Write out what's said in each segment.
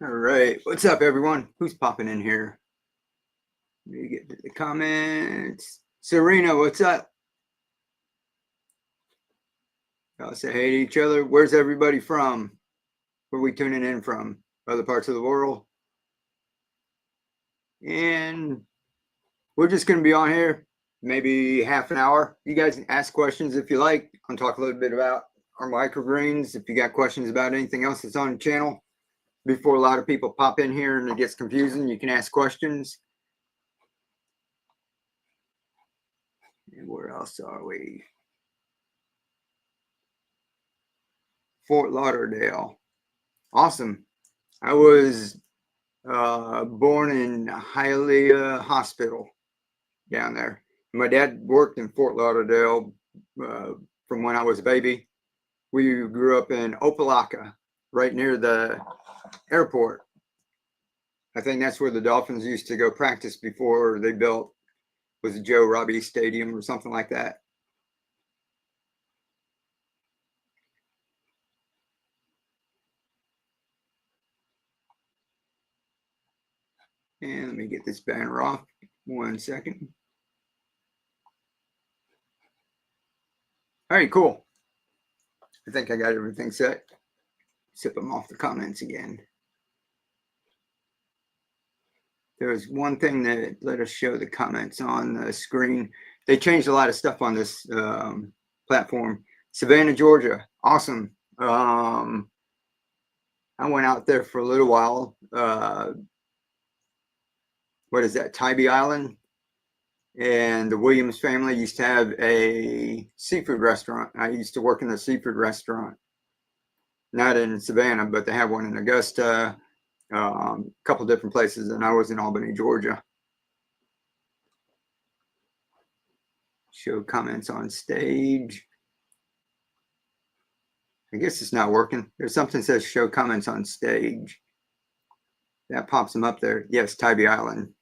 All right, what's up, everyone? Who's popping in here? Let me get to the comments. Serena, what's up? I'll say hey to each other. Where's everybody from? Where are we tuning in from? Other parts of the world? And we're just going to be on here maybe half an hour. You guys can ask questions if you like. I'll talk a little bit about our microgreens. If you got questions about anything else that's on the channel, before a lot of people pop in here and it gets confusing, you can ask questions. And where else are we? Fort Lauderdale. Awesome. I was born in Hialeah Hospital down there. My dad worked in Fort Lauderdale from when I was a baby. We grew up in Opelika, right near the airport. I think that's where the Dolphins used to go practice before they built, was it Joe Robbie Stadium or something like that. And let me get this banner off 1 second. All right, cool. I think I got everything set. Sip them off the comments again. There's one thing that let us show the comments on the screen. They changed a lot of stuff on this platform. Savannah, Georgia. Awesome. I went out there for a little while. What is that? Tybee Island. And the Williams family used to have a seafood restaurant. I used to work in a seafood restaurant. Not in Savannah, but they have one in Augusta, a couple different places, and I was in Albany, Georgia. Show comments on stage. I guess it's not working. There's something that says show comments on stage. That pops them up there. Yes, Tybee Island.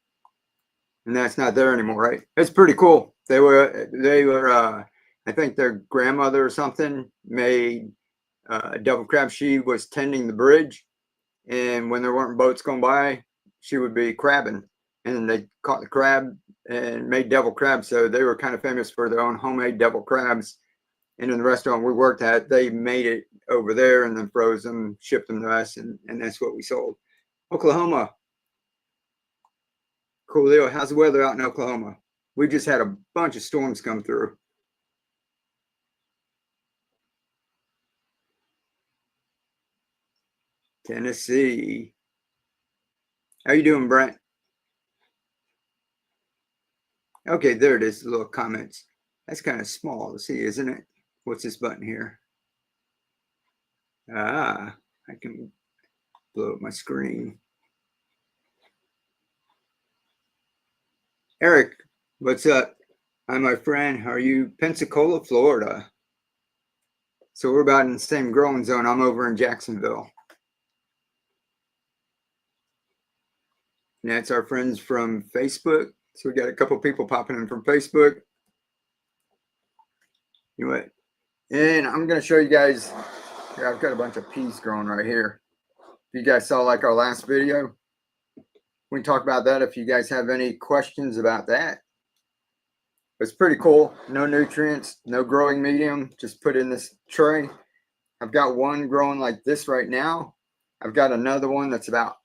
And that's not there anymore, right? It's pretty cool. They were I think their grandmother or something made devil crab. She was tending the bridge, and when there weren't boats going by, she would be crabbing, and they caught the crab and made devil crabs. So they were kind of famous for their own homemade devil crabs. And in the restaurant we worked at, they made it over there and then froze them, shipped them to us, and that's what we sold. Oklahoma. Coolio, how's the weather out in Oklahoma? We just had a bunch of storms come through. Tennessee. How you doing, Brent? Okay, there it is, the little comments. That's kind of small to see, isn't it? What's this button here? Ah, I can blow up my screen. Eric, what's up? Hi, my friend. How are you? Pensacola, Florida. So we're about in the same growing zone. I'm over in Jacksonville. And that's our friends from Facebook. So we got a couple people popping in from Facebook. You know what? And I'm going to show you guys. Here, I've got a bunch of peas growing right here. If you guys saw like our last video, we can talk about that if you guys have any questions about that. It's pretty cool. No nutrients, no growing medium, just put in this tray. I've got one growing like this right now. I've got another one that's about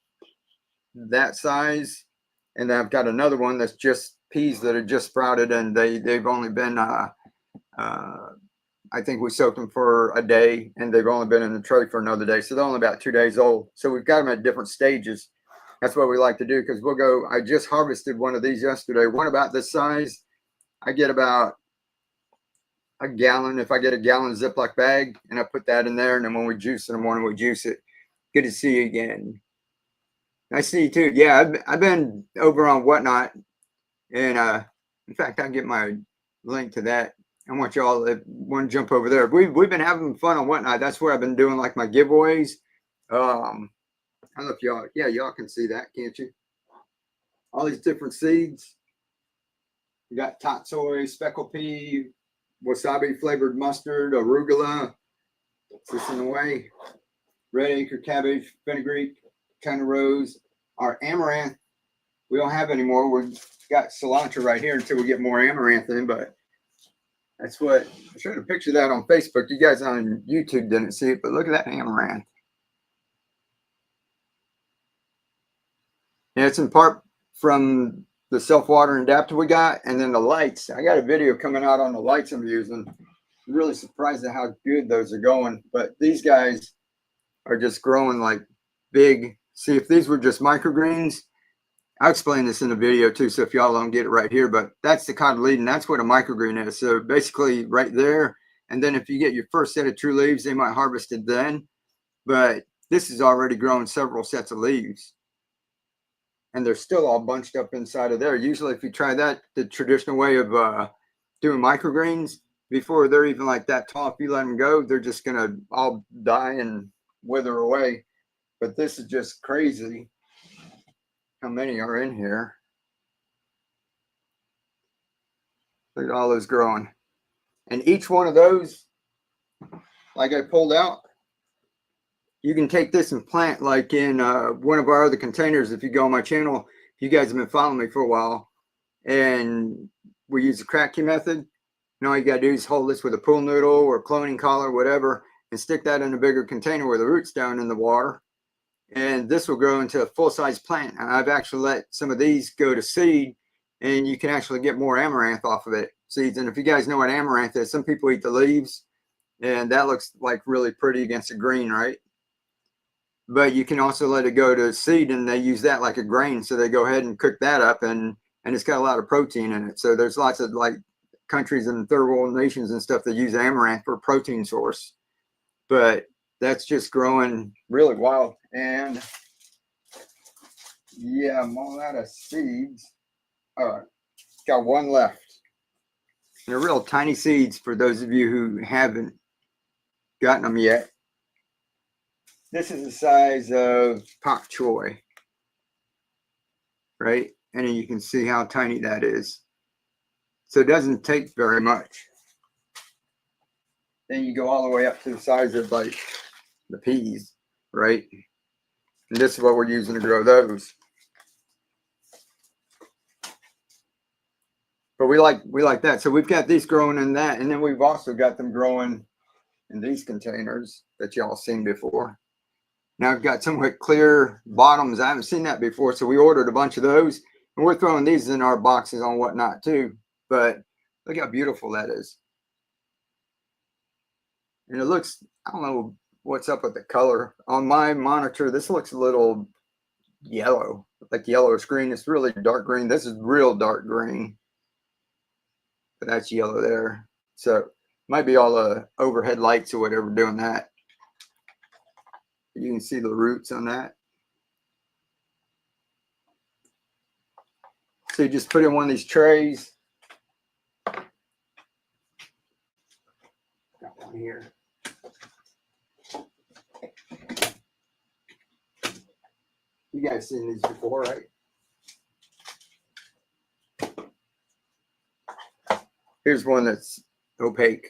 that size, and then I've got another one that's just peas that are just sprouted, and they've only been I think we soaked them for a day, and they've only been in the tray for another day, so they're only about 2 days old. So we've got them at different stages. That's what we like to do, because we'll go. I just harvested one of these yesterday, one about this size. I get about a gallon. If I get a gallon Ziploc bag, and I put that in there, and then when we juice in the morning, we juice it. Good to see you again. Nice to see you too. Yeah, I've been over on Whatnot, and in fact, I'll get my link to that. I want y'all to want to jump over there. We've been having fun on Whatnot. That's where I've been doing like my giveaways. I don't know if y'all, yeah, y'all can see that, can't you? All these different seeds. You got tatsoi, speckled pea, wasabi flavored mustard, arugula. Is this in the way? Red acre cabbage, fenugreek, kind of rows. Our amaranth, we don't have any more. We've got cilantro right here until we get more amaranth in, but that's what I showed a picture of that on Facebook. You guys on YouTube didn't see it, but look at that amaranth. And it's in part from the self-watering adapter we got, and then the lights. I got a video coming out on the lights I'm using. I'm really surprised at how good those are going, but these guys are just growing like big. See, if these were just microgreens, I'll explain this in the video too, so if y'all don't get it right here, but that's the cotyledon. That's what a microgreen is. So basically right there, and then if you get your first set of true leaves, they might harvest it then, but this is already growing several sets of leaves. And they're still all bunched up inside of there. Usually if you try that, the traditional way of doing microgreens, before they're even like that tall, if you let them go, they're just gonna all die and wither away. But this is just crazy how many are in here. Look at all those growing. And each one of those, like I pulled out, you can take this and plant like in one of our other containers. If you go on my channel, you guys have been following me for a while, and we use the crack key method. And all you gotta do is hold this with a pool noodle or cloning collar, whatever, and stick that in a bigger container where the root's down in the water. And this will grow into a full-size plant. And I've actually let some of these go to seed, and you can actually get more amaranth off of it, seeds. And if you guys know what amaranth is, some people eat the leaves, and that looks like really pretty against the green, right? But you can also let it go to seed, and they use that like a grain. So they go ahead and cook that up, and it's got a lot of protein in it. So there's lots of like countries and third world nations and stuff that use amaranth for a protein source. But that's just growing really wild. And yeah, I'm all out of seeds. All right, got one left. They're real tiny seeds for those of you who haven't gotten them yet. This is the size of pak choy, right? And you can see how tiny that is. So it doesn't take very much. Then you go all the way up to the size of like the peas, right? And this is what we're using to grow those. But we like that. So we've got these growing in that, and then we've also got them growing in these containers that y'all seen before. Now I've got somewhat clear bottoms. I haven't seen that before, so we ordered a bunch of those, and we're throwing these in our boxes on whatnot too. But look how beautiful that is. And it looks, I don't know what's up with the color. On my monitor, this looks a little yellow, like yellowish green. It's really dark green. This is real dark green. But that's yellow there. So it might be all the overhead lights or whatever doing that. You can see the roots on that. So you just put in one of these trays. Got one here. You guys seen these before, right? Here's one that's opaque.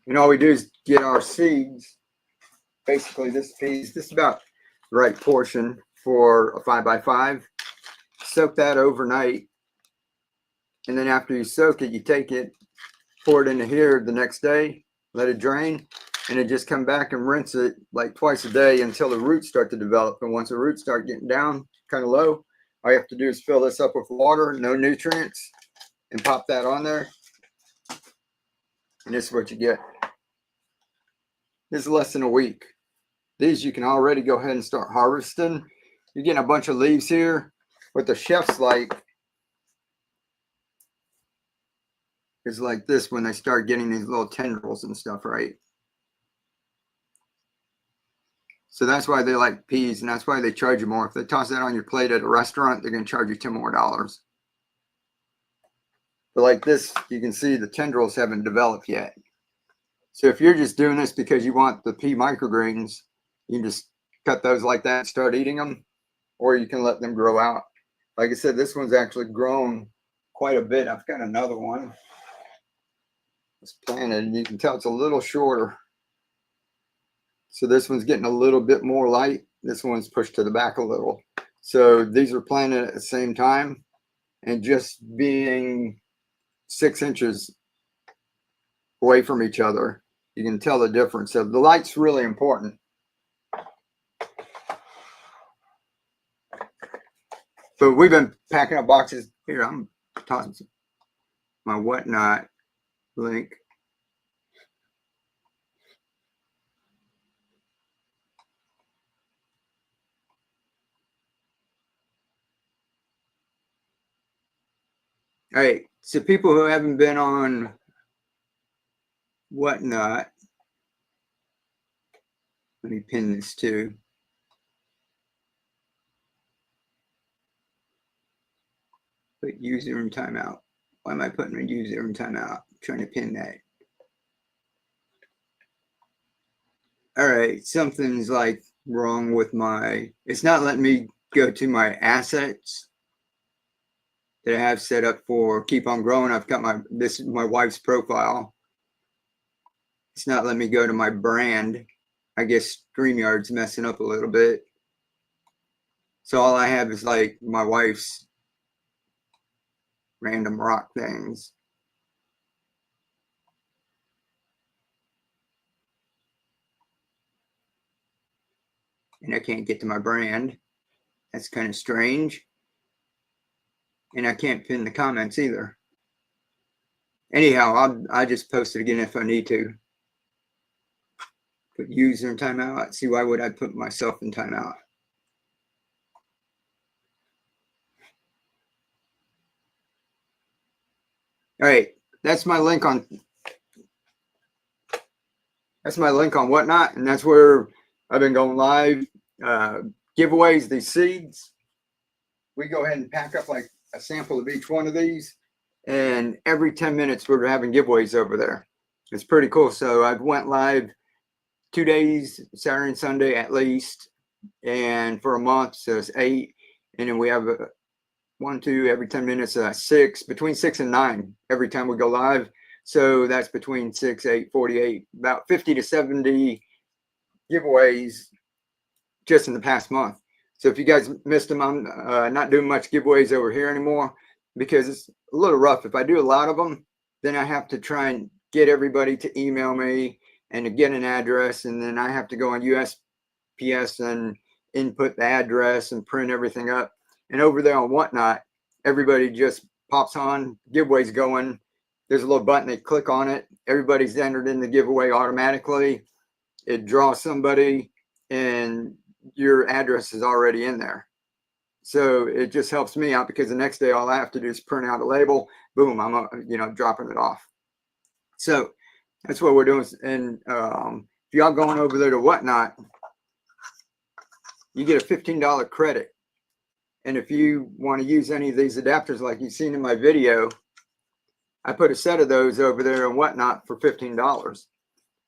And all we do is get our seeds. Basically, this piece, this is about the right portion for a 5x5. Soak that overnight. And then after you soak it, you take it, pour it into here the next day, let it drain, and then just come back and rinse it like twice a day until the roots start to develop. And once the roots start getting down kind of low, all you have to do is fill this up with water, no nutrients, and pop that on there. And this is what you get. This is less than a week. These you can already go ahead and start harvesting. You're getting a bunch of leaves here. What the chefs like is like this when they start getting these little tendrils and stuff, right? So that's why they like peas, and that's why they charge you more. If they toss that on your plate at a restaurant, they're going to charge you $10 more. But like this, you can see the tendrils haven't developed yet. So if you're just doing this because you want the pea microgreens, you can just cut those like that and start eating them, or you can let them grow out. Like I said, this one's actually grown quite a bit. I've got another one. It's planted, and you can tell it's a little shorter. So this one's getting a little bit more light. this one's pushed to the back a little. So these are planted at the same time, and just being 6 inches away from each other, you can tell the difference. So the light's really important. But we've been packing up boxes. Here, I'm tossing my whatnot link. All right, so people who haven't been on whatnot, let me pin this too. Put user in timeout. Why am I putting a user in timeout? I'm trying to pin that. All right, something's like wrong with my, it's not letting me go to my assets that I have set up for Keep On Growing. I've got this is my wife's profile. It's not letting me go to my brand. I guess StreamYard's messing up a little bit. So all I have is like my wife's random rock things. And I can't get to my brand. That's kind of strange. And I can't pin the comments either. Anyhow, I'll just post it again if I need to. Put user in timeout. See, why would I put myself in timeout? All right, that's my link on Whatnot, and that's where I've been going live. Giveaways, these seeds. We go ahead and pack up like a sample of each one of these, and every 10 minutes we're having giveaways over there. It's pretty cool. So I went live 2 days, Saturday and Sunday at least, and for a month, so it's 8, and then we have 1, 2 every 10 minutes, 6, between 6 and 9 every time we go live. So that's between 6, 8, 48, about 50 to 70 giveaways just in the past month. So if you guys missed them, I'm not doing much giveaways over here anymore because it's a little rough. If I do a lot of them, then I have to try and get everybody to email me and to get an address, and then I have to go on USPS and input the address and print everything up. And over there on Whatnot, everybody just pops on, giveaways going. There's a little button, they click on it. Everybody's entered in the giveaway automatically. It draws somebody and your address is already in there. So it just helps me out because the next day all I have to do is print out a label. Boom, I'm dropping it off. So that's what we're doing. And if y'all going over there to Whatnot, you get a $15 credit. And if you want to use any of these adapters like you've seen in my video, I put a set of those over there and Whatnot for $15.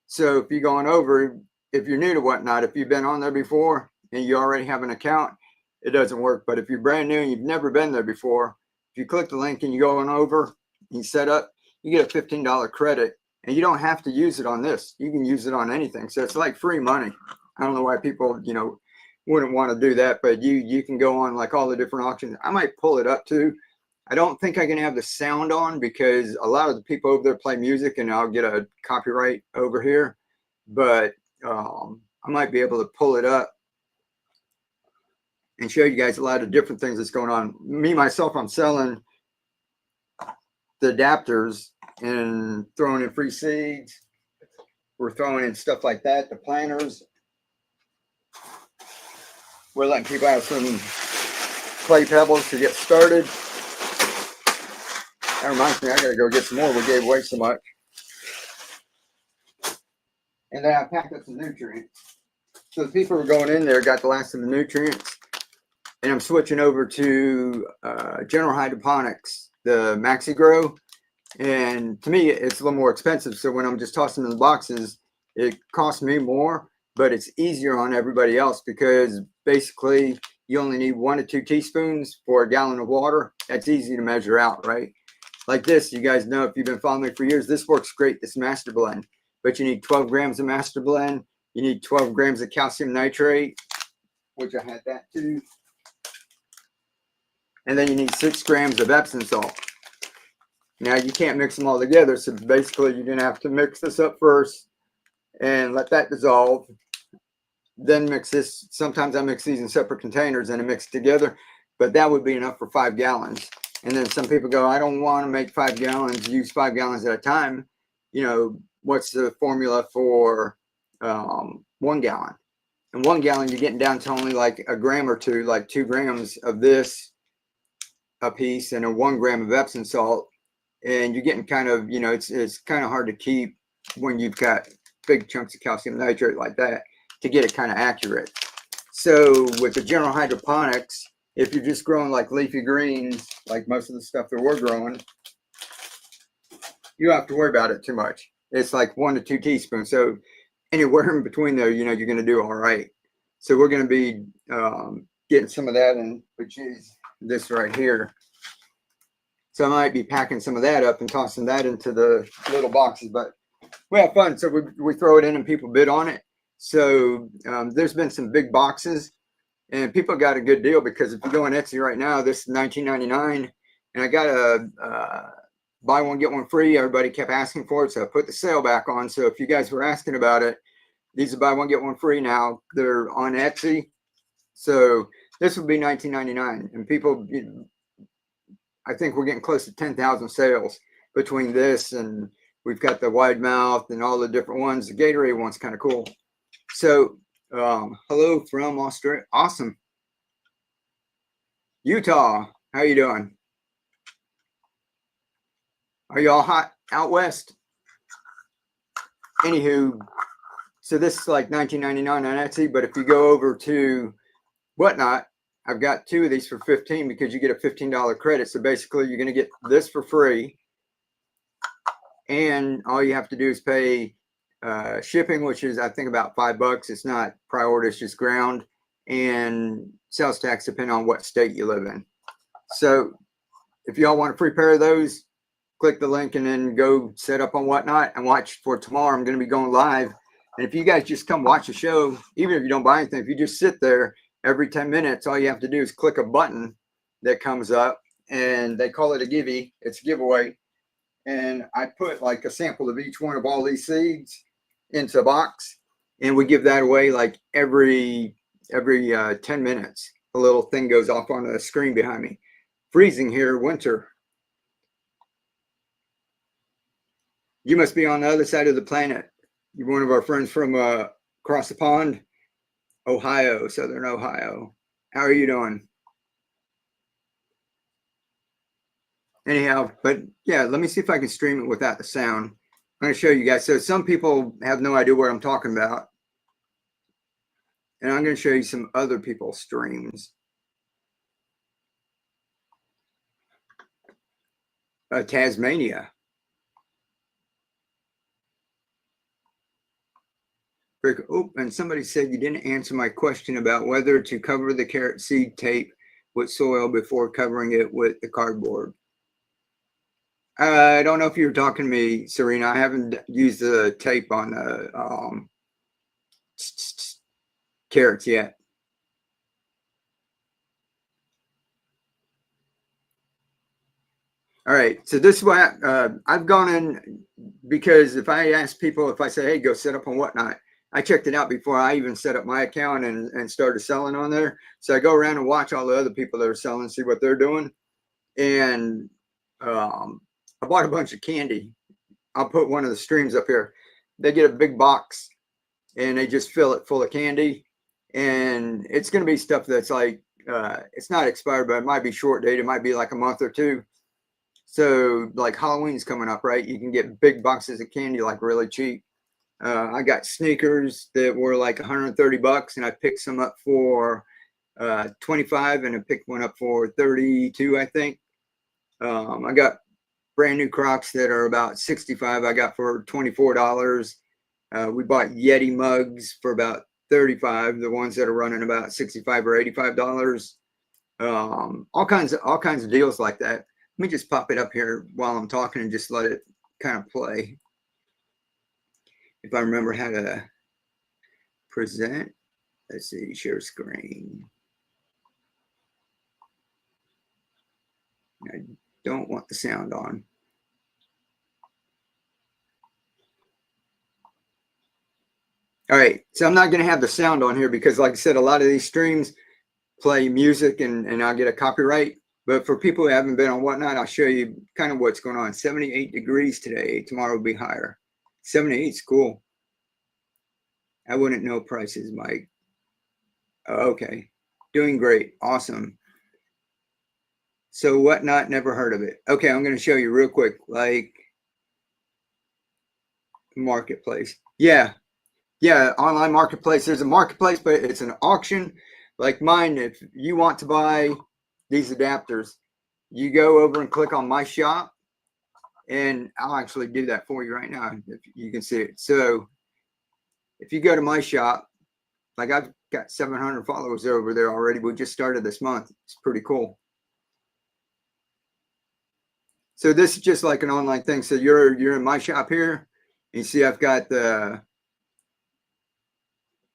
So if you're going over, if you're new to Whatnot, if you've been on there before and you already have an account, it doesn't work. But if you're brand new and you've never been there before, if you click the link and you go on over and you set up, you get a $15 credit. And you don't have to use it on this. You can use it on anything. So it's like free money. I don't know why people, wouldn't want to do that, but you can go on like all the different auctions. I might pull it up too. I don't think I can have the sound on because a lot of the people over there play music and I'll get a copyright over here. But I might be able to pull it up and show you guys a lot of different things that's going on. Me, myself, I'm selling the adapters and throwing in free seeds. We're throwing in stuff like that, the planters. We're letting people have some clay pebbles to get started. That reminds me, I gotta go get some more. We gave away so much. And then I packed up some nutrients. So the people who are going in there got the last of the nutrients. And I'm switching over to General Hydroponics, the Maxi Grow. And to me, it's a little more expensive. So when I'm just tossing in the boxes, it costs me more, but it's easier on everybody else because basically you only need 1 to 2 teaspoons for a gallon of water. That's easy to measure out, right? Like this, you guys know if you've been following me for years, this works great, this Master Blend. But you need 12 grams of Master Blend. You need 12 grams of calcium nitrate. which I had that too. And then you need 6 grams of Epsom salt. Now you can't mix them all together, so basically you're gonna have to mix this up first and let that dissolve. Then mix this. Sometimes I mix these in separate containers and I mix it together, but that would be enough for 5 gallons. And then some people go, I don't want to make 5 gallons, use 5 gallons at a time. You know, what's the formula for 1 gallon? And 1 gallon, you're getting down to only like a gram or two, like 2 grams of this a piece and a 1 gram of Epsom salt. And you're getting kind of, you know, it's kind of hard to keep when you've got big chunks of calcium nitrate like that to get it kind of accurate. So with the general hydroponics, if you're just growing like leafy greens, like most of the stuff that we're growing, you don't have to worry about it too much. It's like 1 to 2 teaspoons. So anywhere in between there, you know, you're going to do all right. So we're going to be getting some of that in, which is this right here. So I might be packing some of that up and tossing that into the little boxes, but we have fun. So we throw it in and people bid on it. So there's been some big boxes and people got a good deal, because if you go on Etsy right now, this is $19.99 and I got a buy one, get one free. Everybody kept asking for it. So I put the sale back on. So if you guys were asking about it, these are buy one, get one free now. They're on Etsy. So this would be $19.99 and people, I think we're getting close to 10,000 sales between this, and we've got the wide mouth and all the different ones. The Gatorade one's kind of cool. So hello from Australia. Awesome. Utah, how you doing? Are you all hot out west? Anywho, so this is like $19.99 on Etsy, but if you go over to Whatnot, I've got 2 of these for $15 because you get a $15 credit. So basically you're going to get this for free. And all you have to do is pay shipping, which is I think about $5. It's not priority, it's just ground, and sales tax depending on what state you live in. So if y'all want a free pair of those, click the link and then go set up on Whatnot and watch for tomorrow. I'm going to be going live. And if you guys just come watch the show, even if you don't buy anything, if you just sit there every 10 minutes, all you have to do is click a button that comes up, and they call it a givey. It's a giveaway. And I put like a sample of each one of all these seeds into a box, and we give that away like every 10 minutes. A little thing goes off on the screen behind me. Freezing here, winter. You must be on the other side of the planet. You're one of our friends from across the pond. Ohio, Southern Ohio. How are you doing? Anyhow, but yeah, let me see if I can stream it without the sound. I'm going to show you guys. So some people have no idea what I'm talking about. And I'm going to show you some other people's streams. Tasmania. Oh, and somebody said you didn't answer my question about whether to cover the carrot seed tape with soil before covering it with the cardboard. I don't know if you were talking to me, Serena. I haven't used the tape on the carrots yet. All right, so this is what I've gone in, because if I ask people, if I say, hey, go set up on Whatnot, I checked it out before I even set up my account and started selling on there. So I go around and watch all the other people that are selling, see what they're doing. And I bought a bunch of candy. I'll put one of the streams up here. They get a big box and they just fill it full of candy. And it's going to be stuff that's like, it's not expired, but it might be short dated. It might be like a month or 2. So like Halloween's coming up, right? You can get big boxes of candy like really cheap. I got sneakers that were like $130, and I picked some up for 25, and I picked one up for 32, I think. I got brand new Crocs that are about 65. I got for $24. We bought Yeti mugs for about 35. The ones that are running about 65 or $85. All kinds of deals like that. Let me just pop it up here while I'm talking and just let it kind of play. If I remember how to present let's see, share screen. I don't want the sound on. All right, so I'm not going to have the sound on here because, like I said, a lot of these streams play music and I'll get a copyright. But for people who haven't been on Whatnot, I'll show you kind of what's going on. 78 degrees today. Tomorrow will be higher. 78 is cool. I wouldn't know prices, Mike. Oh, okay. Doing great. Awesome. So Whatnot, never heard of it. Okay, I'm going to show you real quick, like marketplace. Yeah, online marketplace. There's a marketplace, but it's an auction like mine. If you want to buy these adapters, you go over and click on my shop, and I'll actually do that for you right now if you can see it. So if you go to my shop, like I've got 700 followers over there already. We just started this month. It's pretty cool. So this is just like an online thing. So you're in my shop here. You see I've got the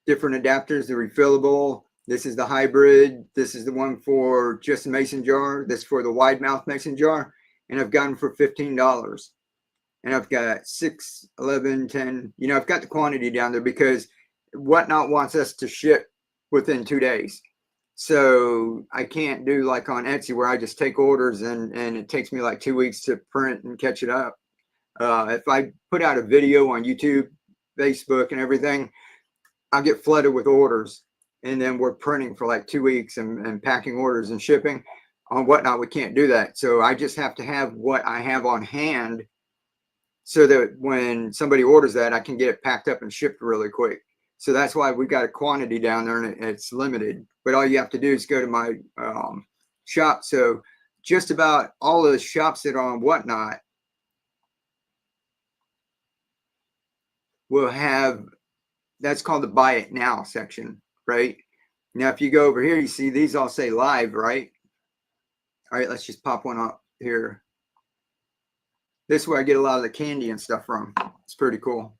different adapters, the refillable. This is the hybrid. This is the one for just a mason jar. This for the wide mouth mason jar. And I've got them for $15. And I've got 6, 11, 10. You know, I've got the quantity down there because Whatnot wants us to ship within 2 days. So I can't do like on Etsy where I just take orders and it takes me like 2 weeks to print and catch it up. If I put out a video on YouTube, Facebook, and everything, I'll get flooded with orders. And then we're printing for like 2 weeks and packing orders and shipping. On Whatnot, we can't do that. So I just have to have what I have on hand so that when somebody orders that, I can get it packed up and shipped really quick. So that's why we got a quantity down there and it's limited. But all you have to do is go to my shop. So just about all of the shops that are on Whatnot will have, that's called the buy it now section, right? Now, if you go over here, you see these all say live, right? All right, let's just pop one up here. This is where I get a lot of the candy and stuff from. It's pretty cool.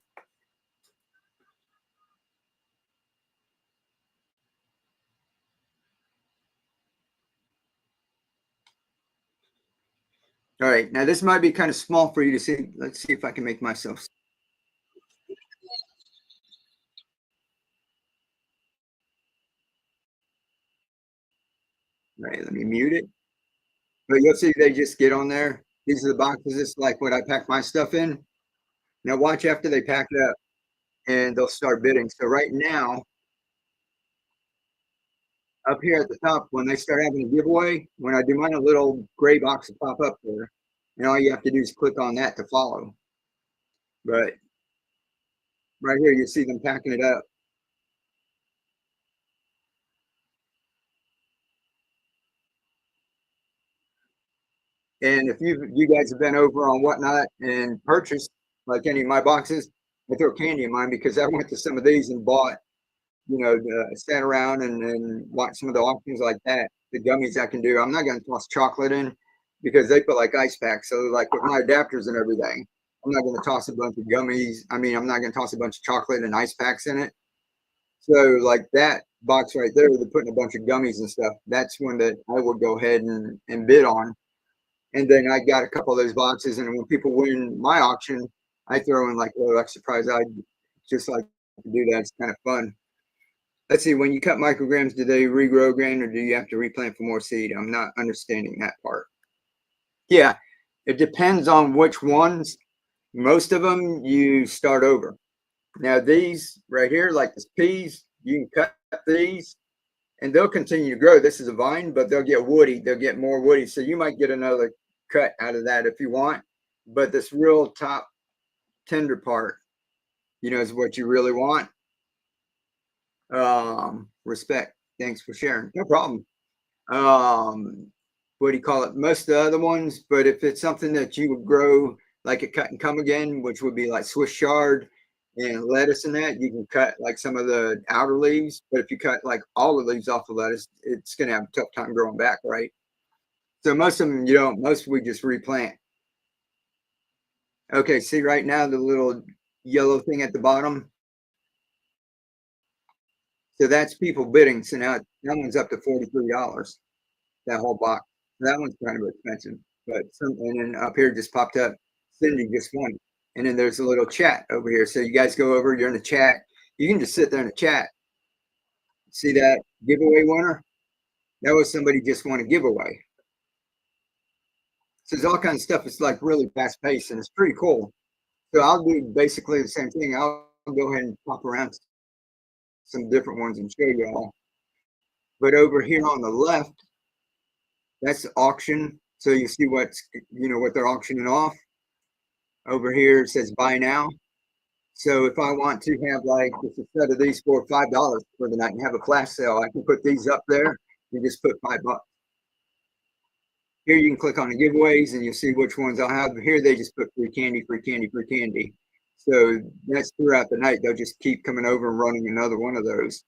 All right, now this might be kind of small for you to see. Let's see if I can make myself. All right, let me mute it. But you'll see they just get on there. These are the boxes. This is like what I pack my stuff in. Now watch after they pack it up and they'll start bidding. So right now, up here at the top, when they start having a giveaway, when I do mine, a little gray box will pop up there. And all you have to do is click on that to follow. But right here, you see them packing it up. And if you guys have been over on Whatnot and purchased like any of my boxes, I throw candy in mine because I went to some of these and bought, you know, sat around and watched some of the auctions like that. The gummies I can do. I'm not going to toss chocolate in because they put like ice packs. So like with my adapters and everything, I'm not going to toss a bunch of gummies. I mean, I'm not going to toss a bunch of chocolate and ice packs in it. So like that box right there, they're putting a bunch of gummies and stuff. That's one that I would go ahead and bid on. And then I got a couple of those boxes, and when people win my auction, I throw in like a little extra prize. I just like to do that. It's kind of fun. Let's see, when you cut micrograms, do they regrow again or do you have to replant for more seed? I'm not understanding that part. Yeah, it depends on which ones. Most of them you start over. Now these right here, like the peas, you can cut these and they'll continue to grow. This is a vine, but they'll get woody. They'll get more woody. So you might get another cut out of that if you want. But this real top tender part, you know, is what you really want. Respect. Thanks for sharing. No problem. What do you call it? Most of the other ones, but if it's something that you would grow like a cut and come again, which would be like Swiss chard and lettuce and that, you can cut like some of the outer leaves. But if you cut like all the leaves off the lettuce, it's going to have a tough time growing back, right? So most of them you don't. Most we just replant. Okay, see right now the little yellow thing at the bottom. So that's people bidding. So now that one's up to $43. That whole box. That one's kind of expensive, but and then up here just popped up. Cindy just won, and then there's a little chat over here. So you guys go over. You're in the chat. You can just sit there in the chat. See that giveaway winner? That was somebody just won a giveaway. So there's all kinds of stuff. It's like really fast paced, and it's pretty cool. So I'll do basically the same thing. I'll go ahead and pop around some different ones and show you all. But over here on the left, that's the auction. So you see what's, what they're auctioning off. Over here it says buy now. So if I want to have like just a set of these for $5 for the night and have a flash sale, I can put these up there. You just put $5. Here you can click on the giveaways and you'll see which ones I'll have. Here they just put free candy, free candy, free candy. So that's throughout the night. They'll just keep coming over and running another one of those.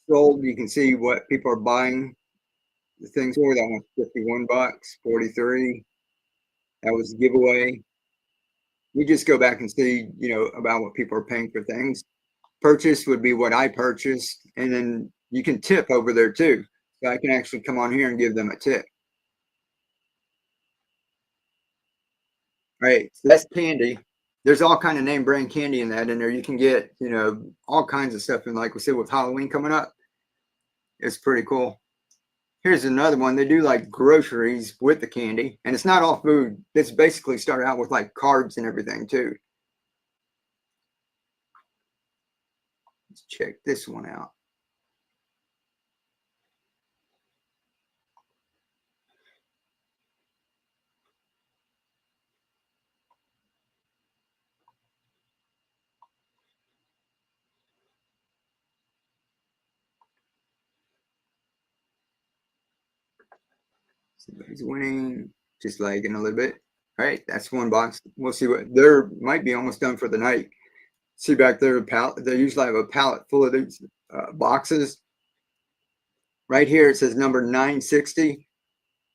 Sold, you can see what people are buying the things for. That one's 51 bucks, 43. That was a giveaway. You just go back and see, about what people are paying for things. Purchase would be what I purchased. And then you can tip over there too. So I can actually come on here and give them a tip. All right, so that's candy. There's all kind of name brand candy in that in there. You can get, all kinds of stuff. And like we said, with Halloween coming up, it's pretty cool. Here's another one. They do like groceries with the candy, and it's not all food. It's basically started out with like cards and everything too. Let's check this one out. Somebody's winning, just like in a little bit. All right, that's one box. We'll see what they're might be almost done for the night. See back there, a pallet. They usually have a pallet full of these boxes. Right here it says number 960.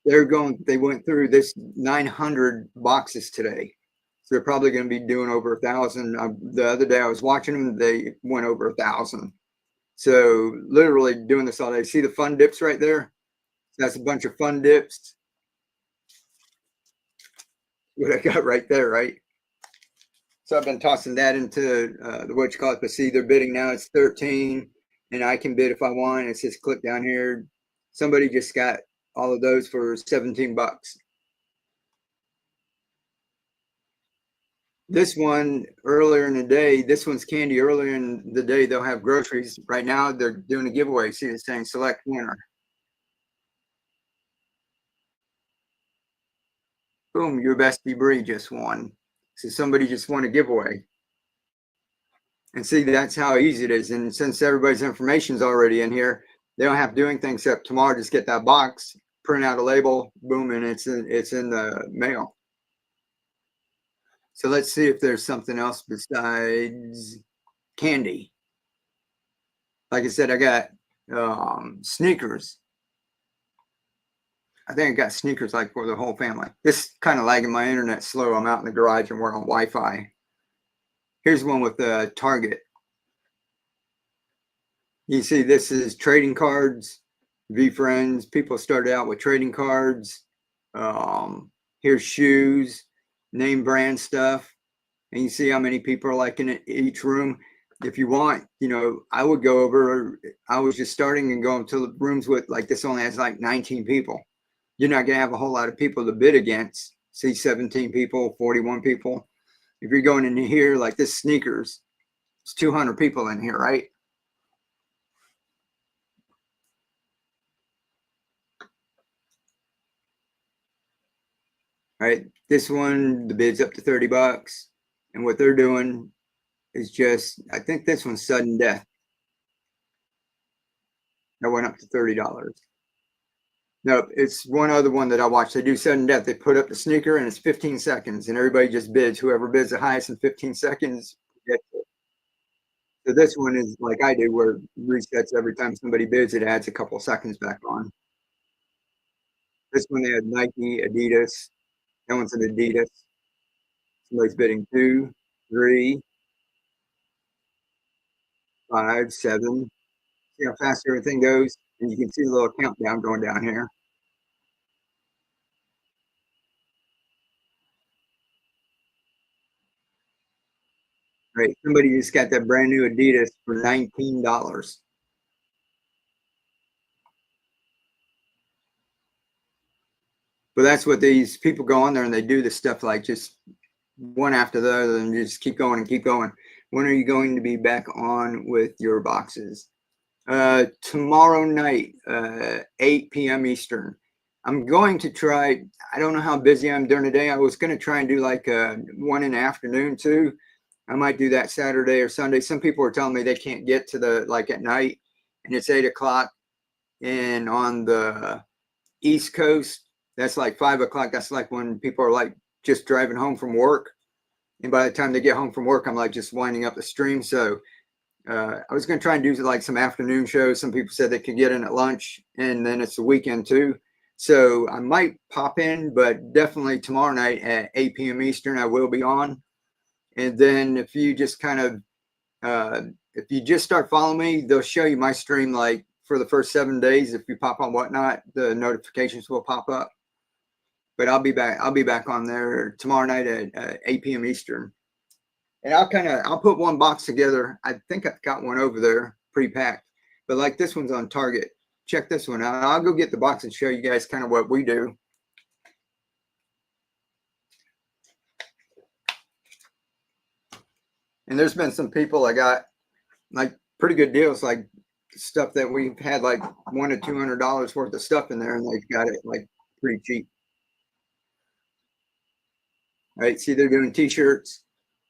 They went through this 900 boxes today. So they're probably going to be doing over 1,000. The other day I was watching them, they went over 1,000. So literally doing this all day. See the fun dips right there? That's a bunch of fun dips. What I got right there, right? So I've been tossing that into the what you call it. But see, they're bidding now. It's 13, and I can bid if I want. It says click down here. Somebody just got all of those for 17 bucks. This one earlier in the day, this one's candy. Earlier in the day, they'll have groceries. Right now, they're doing a giveaway. See, it's saying select winner. Boom, your bestie Bree just won. So somebody just won a giveaway. And see, that's how easy it is. And since everybody's information is already in here, they don't have to do anything except tomorrow just get that box, print out a label, boom, and it's in the mail. So let's see if there's something else besides candy. Like I said, I got sneakers. I think I got sneakers like for the whole family. This kind of lagging my internet slow. I'm out in the garage and we're on Wi-Fi. Here's one with the Target. You see, this is trading cards, V-Friends. People started out with trading cards. Here's shoes, name brand stuff. And you see how many people are like in each room. If you want, I would go over. I was just starting and going to the rooms with like this only has like 19 people. You're not going to have a whole lot of people to bid against. See 17 people, 41 people. If you're going into here like this sneakers, it's 200 people in here, right? All right, this one, the bid's up to 30 bucks. And what they're doing is just, I think this one's sudden death. That went up to $30. Nope, it's one other one that I watched. They do sudden death. They put up the sneaker and it's 15 seconds and everybody just bids. Whoever bids the highest in 15 seconds gets it. So this one is like I do, where it resets every time somebody bids, it adds a couple seconds back on. This one they had Nike, Adidas. That one's an Adidas. Somebody's bidding 2, 3, 5, 7. See how fast everything goes? And you can see the little countdown going down here. Right. Somebody just got that brand new Adidas for $19. But that's what these people go on there and they do this stuff like just one after the other and just keep going and keep going. When are you going to be back on with your boxes? Tomorrow night, 8 p.m. Eastern. I'm going to try. I don't know how busy I'm during the day. I was going to try and do like one in the afternoon too. I might do that Saturday or Sunday. Some people are telling me they can't get to the like at night, and it's 8 o'clock. And on the East Coast, that's like 5 o'clock. That's like when people are like just driving home from work. And by the time they get home from work, I'm like just winding up the stream. So I was going to try and do like some afternoon shows. Some people said they could get in at lunch, and then it's the weekend too. So I might pop in, but definitely tomorrow night at 8 p.m. Eastern, I will be on. And then if you just kind of, if you just start following me, they'll show you my stream like for the first 7 days. If you pop on Whatnot, the notifications will pop up. But I'll be back. I'll be back on there tomorrow night at 8 p.m. Eastern. And I'll put one box together. I think I've got one over there pre-packed, but like this one's on Target. Check this one out. I'll go get the box and show you guys kind of what we do. And there's been some people that got like pretty good deals, like stuff that we've had like $100 to $200 worth of stuff in there, and they've got it like pretty cheap. Right? See, they're doing T-shirts.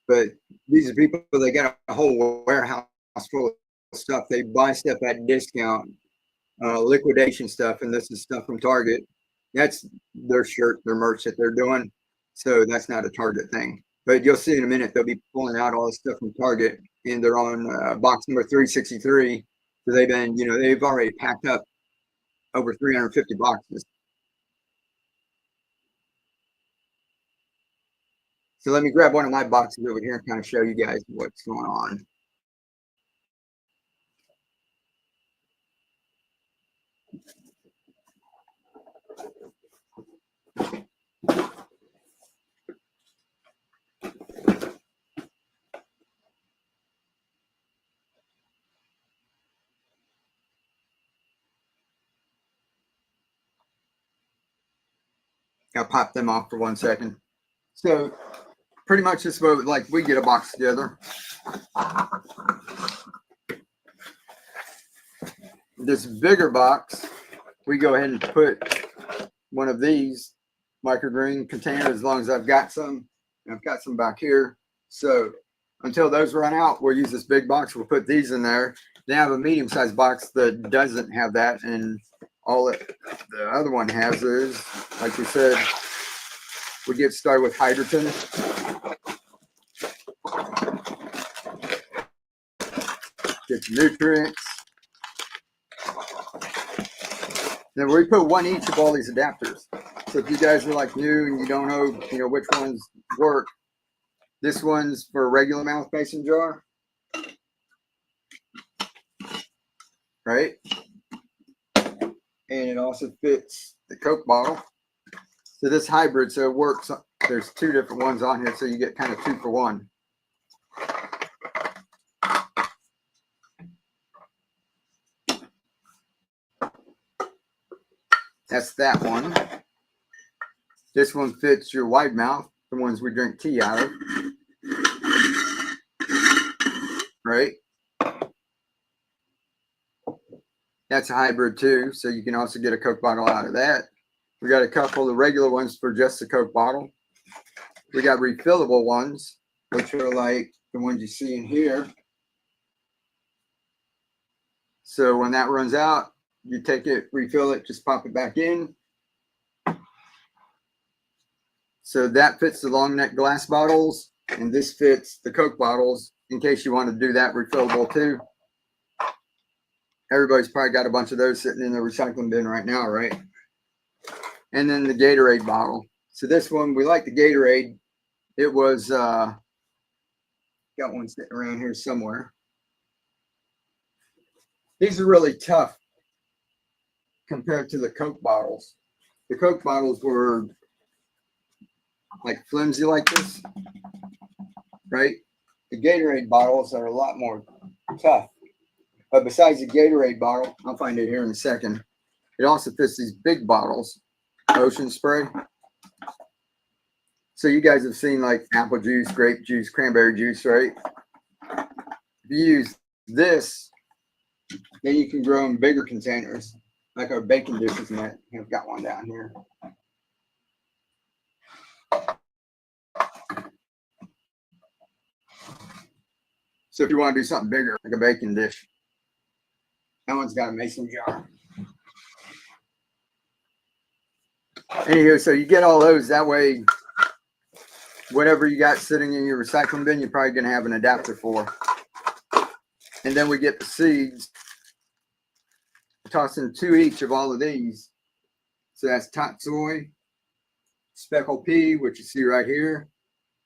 But these are people, they got a whole warehouse full of stuff. They buy stuff at discount, liquidation stuff, and this is stuff from Target. That's their shirt, their merch that they're doing. So that's not a Target thing. But you'll see in a minute, they'll be pulling out all this stuff from Target, and they're on box number 363. So they've been, they've already packed up over 350 boxes. So let me grab one of my boxes over here and kind of show you guys what's going on. I'll pop them off for 1 second. So pretty much this way, like we get a box together. This bigger box, we go ahead and put one of these microgreen containers, as long as I've got some. I've got some back here. So until those run out, we'll use this big box. We'll put these in there. They have a medium-sized box that doesn't have that, and all that the other one has is, like we said, we get started with hydrogen. Get the nutrients. Then we put one each of all these adapters. So if you guys are like new and you don't know, which ones work, this one's for a regular mouth mason jar, right? And it also fits the Coke bottle. So this hybrid, so it works. There's two different ones on here, so you get kind of 2 for 1. That's that one. This one fits your wide mouth, the ones we drink tea out of. Right? That's a hybrid too, so you can also get a Coke bottle out of that. We got a couple of regular ones for just the Coke bottle. We got refillable ones, which are like the ones you see in here. So when that runs out, you take it, refill it, just pop it back in. So that fits the long neck glass bottles, and this fits the Coke bottles in case you want to do that refillable too. Everybody's probably got a bunch of those sitting in the recycling bin right now, right? And then the Gatorade bottle. So this one, we like the Gatorade. It was, got one sitting around here somewhere. These are really tough compared to the Coke bottles. The Coke bottles were like flimsy like this, right? The Gatorade bottles are a lot more tough. But besides the Gatorade bottle, I'll find it here in a second. It also fits these big bottles, Ocean Spray. So you guys have seen like apple juice, grape juice, cranberry juice, right? If you use this, then you can grow in bigger containers, like our baking dishes. And that I've got one down here. So if you want to do something bigger, like a baking dish, that one's got a mason jar. Anywho, so you get all those. That way, whatever you got sitting in your recycling bin, you're probably going to have an adapter for. And then we get the seeds. Tossing 2 each of all of these. So that's tatsoi, speckled pea, which you see right here,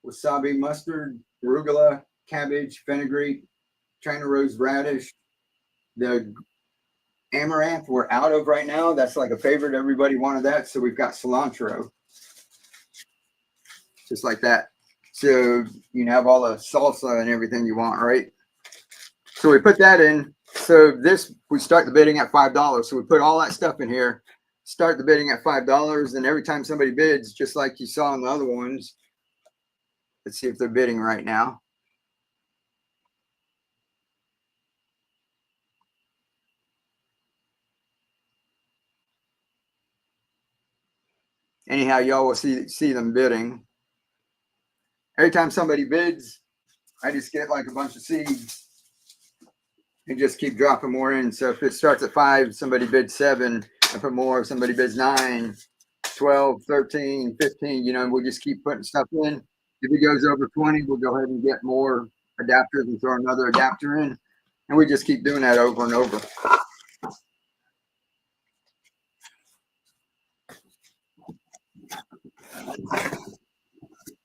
wasabi mustard, arugula, cabbage, fenugreek, China rose radish. The amaranth we're out of right now. That's like a favorite. Everybody wanted that. So we've got cilantro. Just like that. So you can have all the salsa and everything you want, right? So we put that in. So this, we start the bidding at $5. So we put all that stuff in here, start the bidding at $5. And every time somebody bids, just like you saw in the other ones, let's see if they're bidding right now. Anyhow, y'all will see them bidding. Every time somebody bids, I just get like a bunch of seeds and just keep dropping more in. So if it starts at 5, somebody bids 7, I put more. If somebody bids 9, 12, 13, 15, you know, we'll just keep putting stuff in. If it goes over 20, we'll go ahead and get more adapters and throw another adapter in. And we just keep doing that over and over.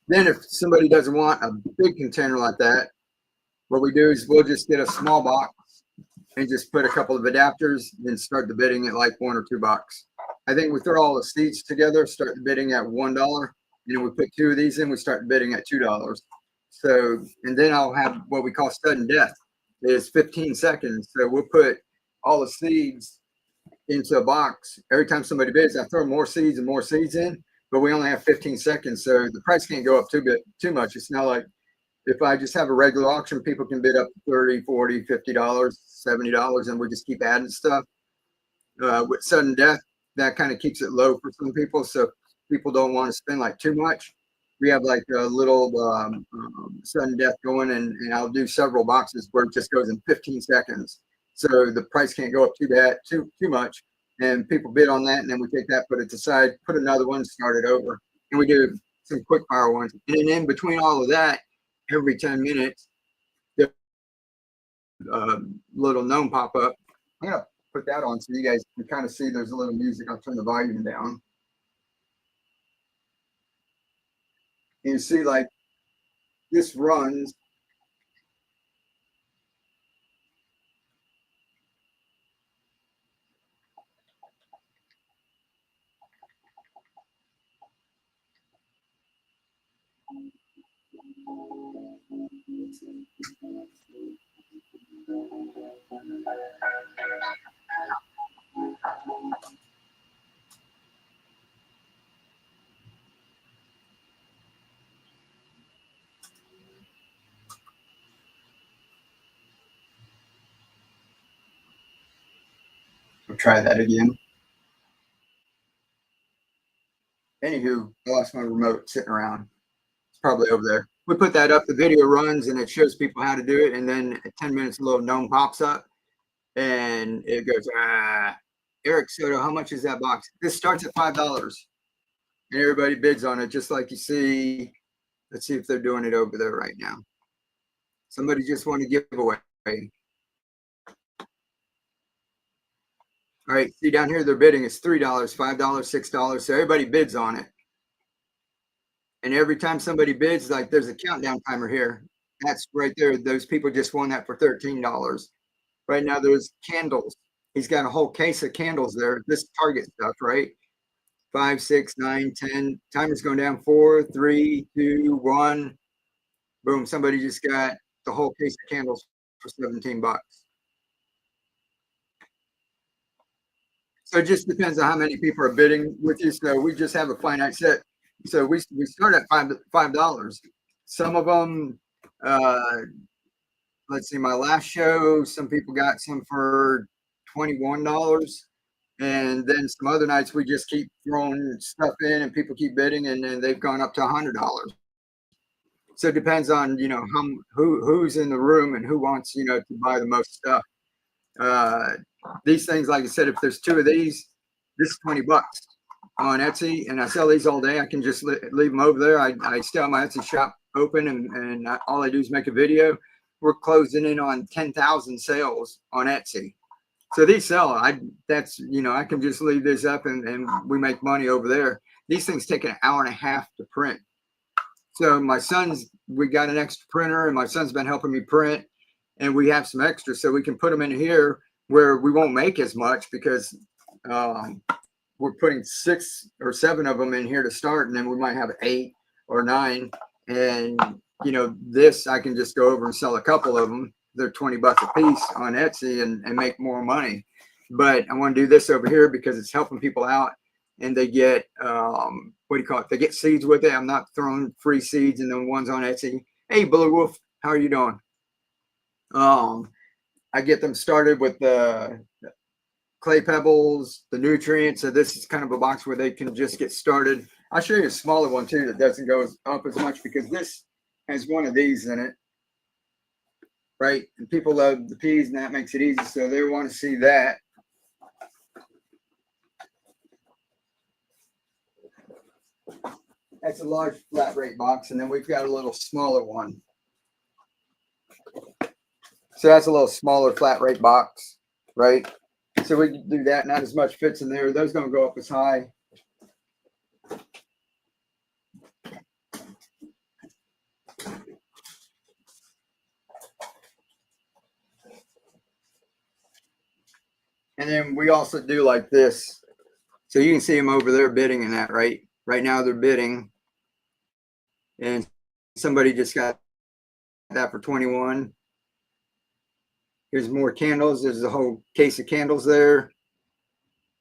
Then if somebody doesn't want a big container like that, what we do is we'll just get a small box and just put a couple of adapters and start the bidding at like $1 or $2. I think we throw all the seeds together, start the bidding at $1. You know, we put 2 of these in, we start the bidding at $2. So, and then I'll have what we call sudden death. It's 15 seconds. So we'll put all the seeds into a box. Every time somebody bids, I throw more seeds and more seeds in, but we only have 15 seconds. So the price can't go up too much. It's not like if I just have a regular auction, people can bid up to $30, $40, $50, $70, and we just keep adding stuff. With sudden death, that kind of keeps it low for some people. So people don't want to spend like too much. We have like a little sudden death going, and I'll do several boxes where it just goes in 15 seconds. So the price can't go up too much. And people bid on that, and then we take that, put it aside, put another one, start it over. And we do some quick fire ones. And then in between all of that, every 10 minutes, the little gnome pop up. I'm going to put that on so you guys can kind of see there's a little music. I'll turn the volume down. And you see like this runs. We'll try that again. Anywho, I lost my remote sitting around. It's probably over there. We put that up, the video runs, and it shows people how to do it. And then at 10 minutes, a little gnome pops up, and it goes, Eric Soto, how much is that box? This starts at $5. And everybody bids on it, just like you see. Let's see if they're doing it over there right now. Somebody just want to give away. All right, see down here, their bidding is $3, $5, $6. So everybody bids on it. And every time somebody bids, like there's a countdown timer here. That's right there. Those people just won that for $13. Right now there's candles. He's got a whole case of candles there. This Target stuff, right? 5, 6, 9, 10. Timer's going down. 4, 3, 2, 1. Boom. Somebody just got the whole case of candles for 17 bucks. So it just depends on how many people are bidding with you. So we just have a finite set. So we start at $5. Some of them, let's see, my last show, some people got some for $21. And then some other nights we just keep throwing stuff in and people keep bidding, and then they've gone up to $100. So it depends on, you know, who's in the room and who wants, you know, to buy the most stuff. These things, like I said, if there's 2 of these, this is 20 bucks on Etsy, and I sell these all day. I can just leave them over there. I still have my Etsy shop open, and all I do is make a video. We're closing in on 10,000 sales on Etsy. So these sell. That's, you know, I can just leave this up and we make money over there. These things take an hour and a half to print. So we got an extra printer, and my son's been helping me print, and we have some extra, so we can put them in here where we won't make as much because we're putting 6 or 7 of them in here to start, and then we might have 8 or 9. And, you know, this, I can just go over and sell a couple of them. They're 20 bucks a piece on Etsy and make more money. But I want to do this over here because it's helping people out, and they get, what do you call it? They get seeds with it. I'm not throwing free seeds and then ones on Etsy. Hey, Blue Wolf, how are you doing? I get them started with the clay pebbles, the nutrients. So this is kind of a box where they can just get started. I'll show you a smaller one too that doesn't go up as much because this has one of these in it, right? And people love the peas, and that makes it easy. So they want to see that. That's a large flat rate box, and then we've got a little smaller one. So that's a little smaller flat rate box, right? So we can do that. Not as much fits in there. Those don't go up as high. And then we also do like this. So you can see them over there bidding in that, right? Right now they're bidding. And somebody just got that for 21. Here's more candles. There's a whole case of candles there.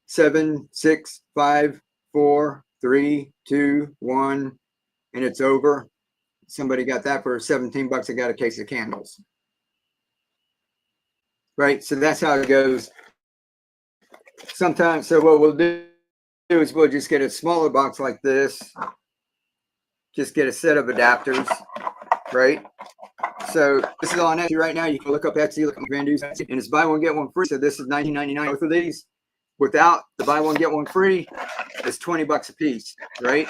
7, 6, 5, 4, 3, 2, 1, and it's over. Somebody got that for 17 bucks. I got a case of candles. Right? So that's how it goes. Sometimes, so what we'll do is we'll just get a smaller box like this. Just get a set of adapters, right? So this is on Etsy right now. You can look up Etsy, look up Vandu's, and it's buy one, get one free. So this is $19.99. Both of these, without the buy one, get one free, it's 20 bucks a piece, right?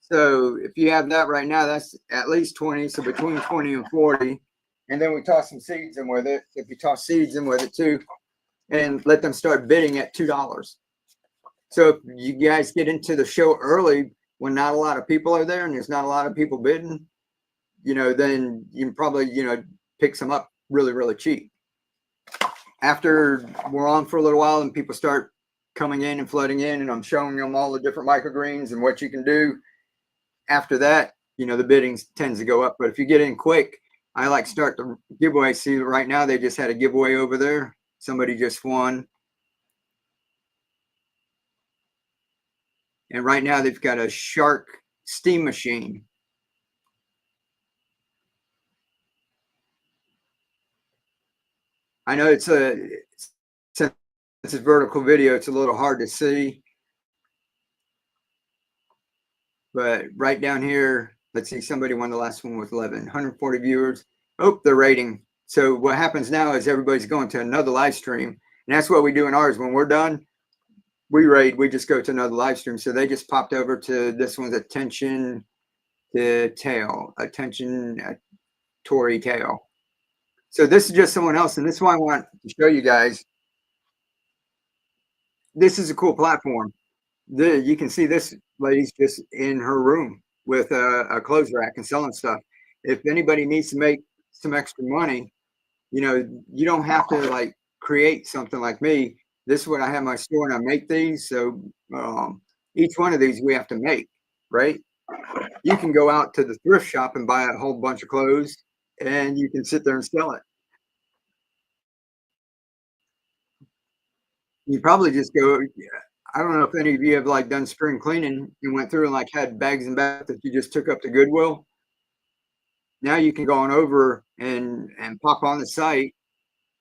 So if you have that right now, that's at least 20. So between 20 and 40. And then we toss some seeds in with it. If you toss seeds in with it too, and let them start bidding at $2. So if you guys get into the show early when not a lot of people are there and there's not a lot of people bidding, you know, then you can probably, you know, pick some up really, really cheap. After we're on for a little while and people start coming in and flooding in, and I'm showing them all the different microgreens and what you can do, after that, you know, the bidding tends to go up. But if you get in quick, I like start the giveaway. See, right now they just had a giveaway over there. Somebody just won. And right now they've got a Shark steam machine. I know it's a vertical video, it's a little hard to see. But right down here, let's see, somebody won the last one with 140 viewers. Oh, they're rating. So what happens now is everybody's going to another live stream. And that's what we do in ours. When we're done, we rate, we just go to another live stream. So they just popped over to this one's attention to tail, attention Tory tail. So this is just someone else. And this is why I want to show you guys. This is a cool platform. You can see this lady's just in her room with a clothes rack and selling stuff. If anybody needs to make some extra money, You know, you don't have to like create something like me. This is what I have in my store and I make these. So each one of these we have to make, right? You can go out to the thrift shop and buy a whole bunch of clothes and you can sit there and sell it. You probably just go, yeah, I don't know if any of you have like done spring cleaning and went through and like had bags and bags that you just took up to Goodwill. Now you can go on over and pop on the site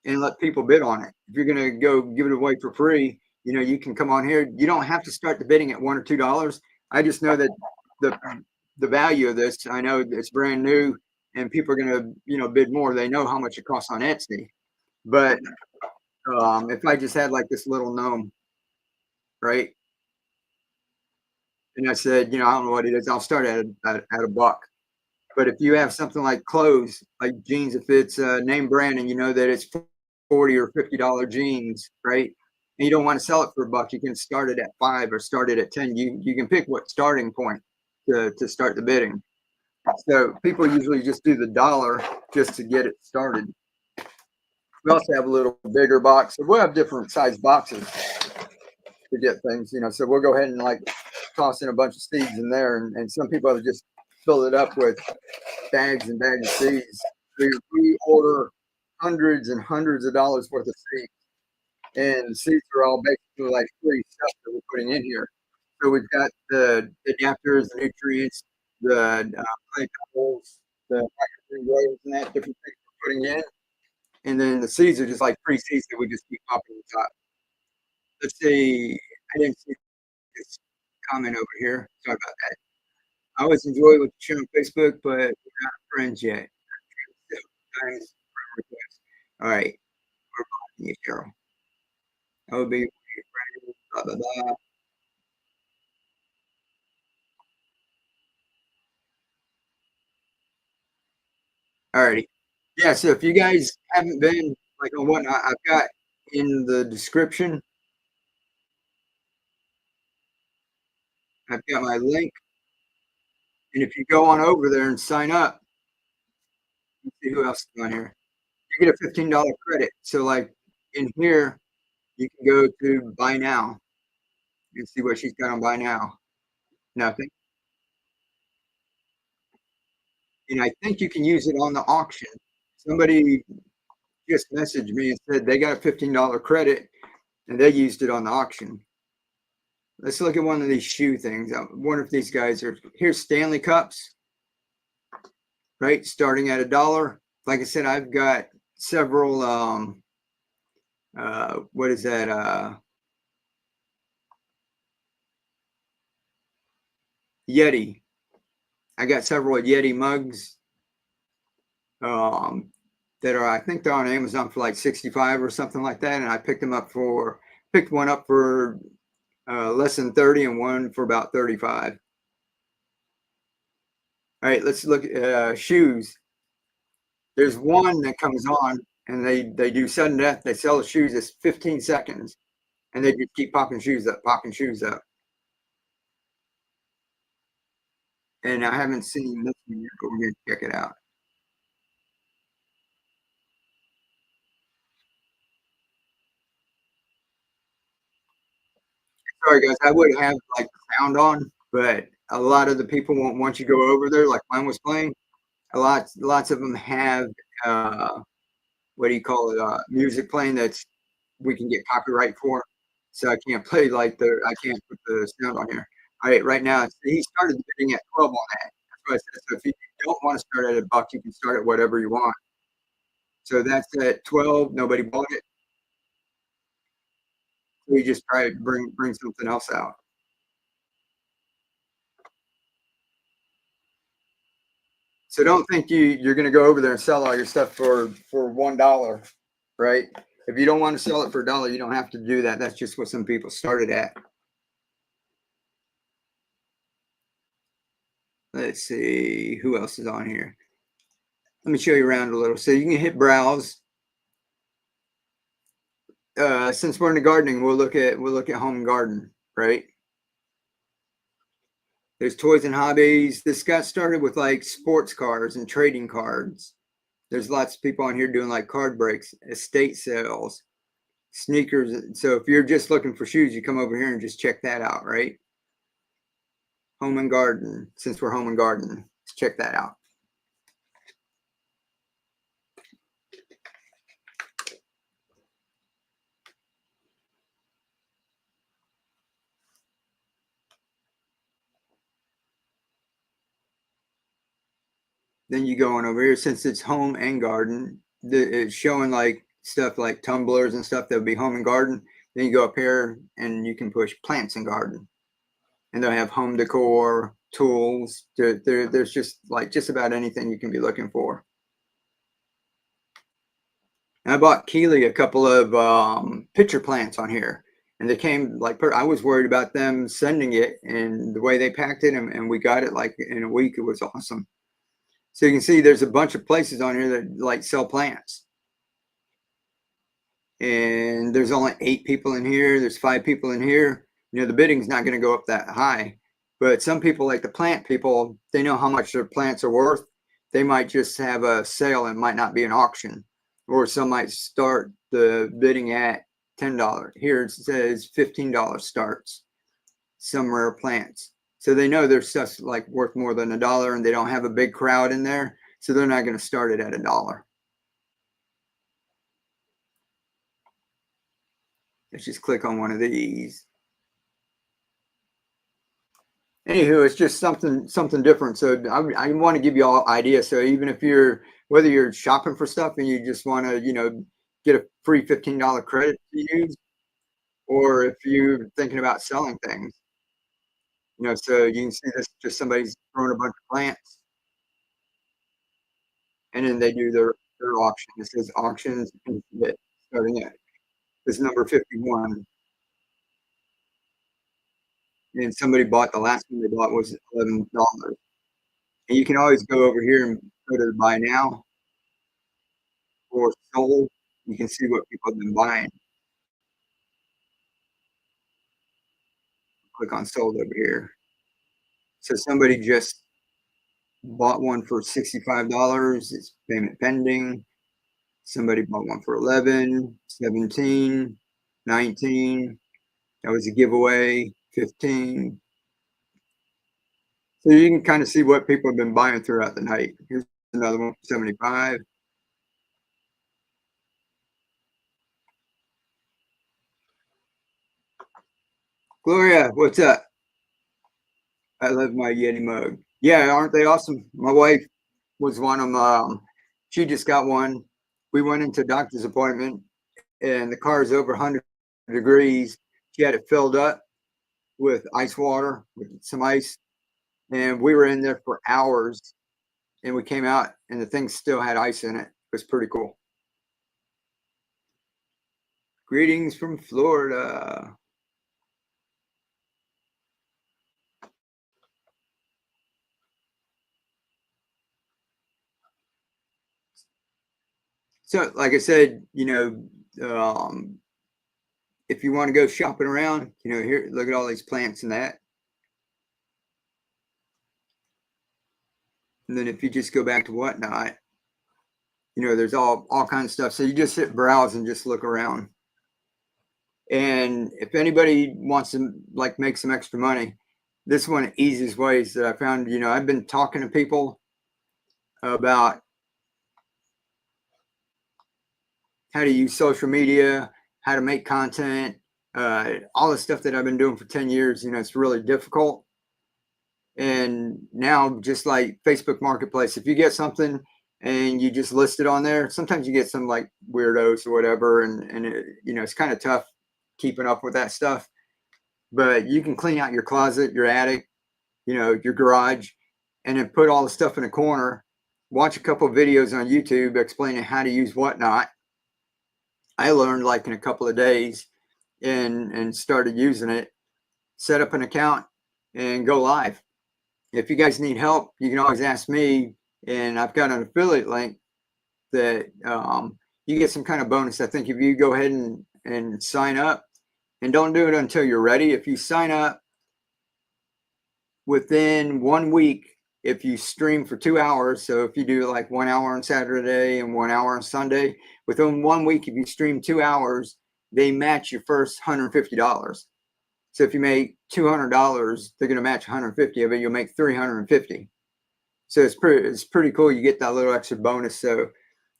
and let people bid on it. If you're gonna go give it away for free, you know, you can come on here. You don't have to start the bidding at $1 or $2. I just know that the the value of this, I know it's brand new and people are gonna, you know, bid more. They know how much it costs on Etsy. But if I just had like this little gnome, right? And I said, you know, I don't know what it is. I'll start at a buck. But if you have something like clothes, like jeans, if it's name brand and you know that it's 40 or $50 jeans, right? And you don't want to sell it for a buck, you can start it at 5 or start it at 10. You can pick what starting point to start the bidding. So people usually just do the dollar just to get it started. We also have a little bigger box. So we'll have different size boxes to get things, you know. So we'll go ahead and like toss in a bunch of seeds in there, and some people have just fill it up with bags and bags of seeds. We order hundreds and hundreds of dollars worth of seeds, and the seeds are all basically like free stuff that we're putting in here. So we've got the adapters, the nutrients, the clay pebbles, the microgreens and that different things we're putting in, and then the seeds are just like free seeds that we just keep popping on top. Let's see, I didn't see this comment over here. Sorry about that. I always enjoy what you share on Facebook, but we're not friends yet. Sometimes friend request. All right, we're blocking you, Cheryl. I will be your friend, blah, blah, blah. All righty. Yeah, so if you guys haven't been like on what I've got in the description, I've got my link. And if you go on over there and sign up, you see who else is on here. You get a $15 credit. So like in here, you can go to buy now and see what she's got on buy now. Nothing. And I think you can use it on the auction. Somebody just messaged me and said they got a $15 credit and they used it on the auction. Let's look at one of these shoe things. I wonder if these guys are here's Stanley Cups, right? Starting at $1. Like I said, I've got several what is that? Yeti. I got several Yeti mugs um that are I think they're on Amazon for like 65 or something like that. And I picked one up for less than 30 and one for about 35. All right, let's look at shoes. There's one that comes on and they do sudden death. They sell the shoes. It's 15 seconds, and they just keep popping shoes up, popping shoes up. And I haven't seen this one yet, but we're gonna check it out. Sorry guys, I would have like the sound on, but a lot of the people won't want you to go over there like mine was playing. Lots of them have what do you call it? Music playing that's we can get copyright for. So I can't play like I can't put the sound on here. All right, right now he started bidding at 12 on that. That's what I said. So if you don't want to start at a buck, you can start at whatever you want. So that's at 12. Nobody bought it. We just try to bring something else out. So don't think you're going to go over there and sell all your stuff for $1, right? If you don't want to sell it for $1, you don't have to do that. That's just what some people started at. Let's see who else is on here. Let me show you around a little. So you can hit browse. Since we're in the gardening, we'll look at home and garden, right? There's toys and hobbies. This got started with like sports cars and trading cards. There's lots of people on here doing like card breaks, estate sales, sneakers. So if you're just looking for shoes, you come over here and just check that out, right? Home and garden, since we're home and garden, let's check that out. Then you go on over here, since it's home and garden, it's showing like stuff like tumblers and stuff that would be home and garden. Then you go up here and you can push plants and garden. And they'll have home decor, tools. There's just like just about anything you can be looking for. And I bought Keeley a couple of pitcher plants on here. And they came like, I was worried about them sending it and the way they packed it. And we got it like in a week. It was awesome. So you can see there's a bunch of places on here that like sell plants. And there's only 8 people in here. There's 5 people in here. You know, the bidding's not going to go up that high. But some people, like the plant people, they know how much their plants are worth. They might just have a sale and might not be an auction. Or some might start the bidding at $10. Here it says $15 starts. Some rare plants. So they know their stuff's like worth more than $1 and they don't have a big crowd in there. So they're not going to start it at $1. Let's just click on one of these. Anywho, it's just something different. So I want to give you all ideas. So even if whether you're shopping for stuff and you just want to, you know, get a free $15 credit to use, or if you're thinking about selling things, you know, so you can see this, just somebody's throwing a bunch of plants and then they do their auction. It says auctions and starting at this number 51. And somebody bought, the last one they bought was $11. And you can always go over here and go to buy now or sold. You can see what people have been buying. Click on sold over here. So somebody just bought one for $65. It's payment pending. Somebody bought one for 11, 17, 19. That was a giveaway, 15. So you can kind of see what people have been buying throughout the night. Here's another one for 75. Gloria, what's up? I love my Yeti mug. Yeah, aren't they awesome? My wife was one of them. She just got one. We went into a doctor's appointment and the car is over 100 degrees. She had it filled up with ice water, with some ice. And we were in there for hours and we came out and the thing still had ice in it. It was pretty cool. Greetings from Florida. So, like I said, you know, if you want to go shopping around, you know, here, look at all these plants and that. And then if you just go back to whatnot, you know, there's all kinds of stuff. So you just sit, browse, and just look around. And if anybody wants to like make some extra money, this is one of the easiest ways that I found. You know, I've been talking to people about how to use social media, how to make content, all the stuff that I've been doing for 10 years. You know, it's really difficult. And now, just like Facebook Marketplace, if you get something and you just list it on there, sometimes you get some like weirdos or whatever, and it, you know, it's kind of tough keeping up with that stuff. But you can clean out your closet, your attic, you know, your garage, and then put all the stuff in a corner. Watch a couple of videos on YouTube explaining how to use whatnot. I learned like in a couple of days and started using it. Set up an account and go live. If you guys need help, you can always ask me, and I've got an affiliate link that you get some kind of bonus. I think if you go ahead and sign up, and don't do it until you're ready. If you sign up within 1 week if you stream for 2 hours, so if you do like 1 hour on Saturday and 1 hour on Sunday, within 1 week, if you stream 2 hours, they match your first $150. So if you make $200, they're going to match 150 of it. You'll make 350. So it's pretty cool. You get that little extra bonus. So,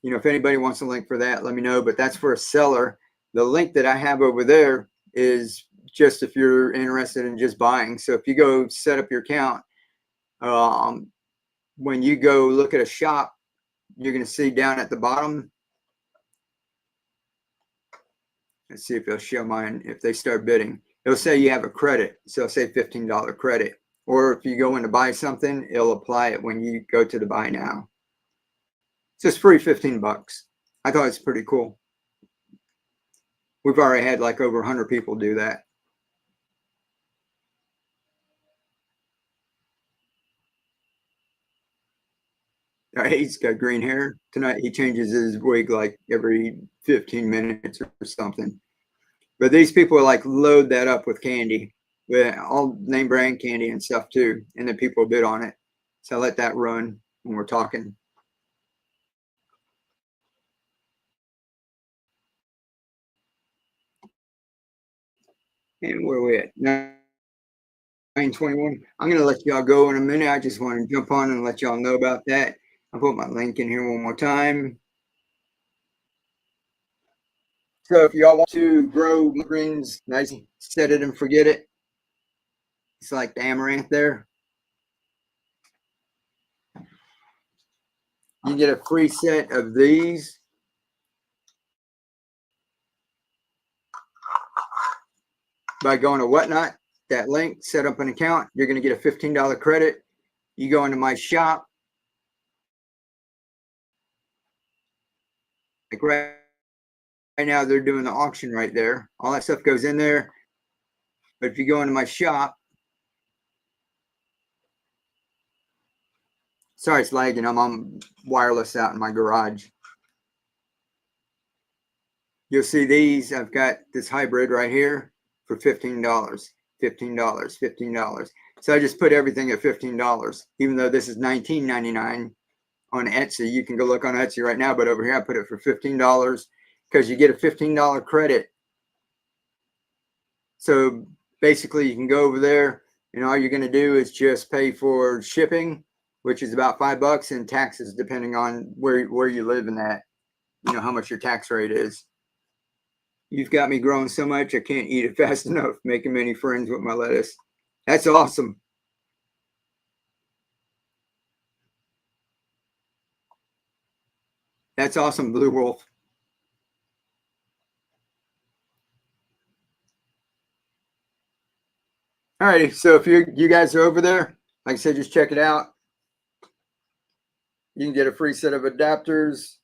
you know, if anybody wants a link for that, let me know. But that's for a seller. The link that I have over there is just if you're interested in just buying. So if you go set up your account, when you go look at a shop, you're going to see down at the bottom. Let's see if it'll show mine. If they start bidding, it'll say you have a credit. So it'll say $15 credit. Or if you go in to buy something, it'll apply it when you go to the buy now. So it's free 15 bucks. I thought it's pretty cool. We've already had like over 100 people do that. He's got green hair. Tonight he changes his wig like every 15 minutes or something. But these people like load that up with candy, with all name brand candy and stuff too. And then people bid on it. So I let that run when we're talking. And where are we at? 9:21. I'm going to let y'all go in a minute. I just want to jump on and let y'all know about that. I'll put my link in here one more time. So if y'all want to grow greens, nice, set it and forget it. It's like the amaranth there. You get a free set of these. By going to Whatnot, that link, set up an account, you're going to get a $15 credit. You go into my shop. Like right now, they're doing the auction right there. All that stuff goes in there. But if you go into my shop, sorry, it's lagging. I'm on wireless out in my garage. You'll see these. I've got this hybrid right here for $15, $15, $15. So I just put everything at $15, even though this is $19.99 on Etsy. You can go look on Etsy right now, but over here I put it for $15 because you get a $15 credit. So basically you can go over there and all you're going to do is just pay for shipping, which is about $5, and taxes depending on where you live in that, you know, how much your tax rate is. You've got me growing so much I can't eat it fast enough, making many friends with my lettuce. That's awesome. That's awesome, Blue Wolf. All righty, so if you guys are over there, like I said, just check it out. You can get a free set of adapters,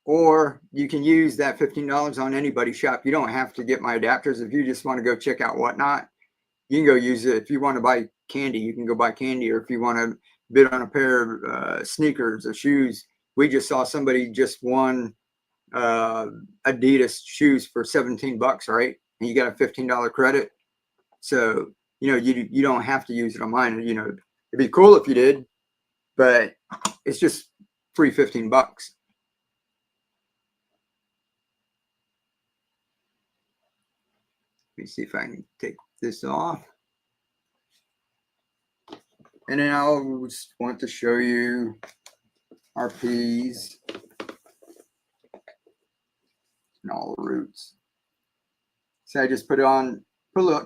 or you can use that $15 on anybody's shop. You don't have to get my adapters. If you just want to go check out Whatnot, you can go use it. If you want to buy candy, you can go buy candy. Or if you want to bid on a pair of sneakers or shoes, we just saw somebody just won Adidas shoes for 17 bucks, right? And you got a $15 credit. So, you know, you don't have to use it on mine. You know, it'd be cool if you did, but it's just free 15 bucks. Let me see if I can take this off. And then I'll just want to show you our peas and all the roots. So I just put a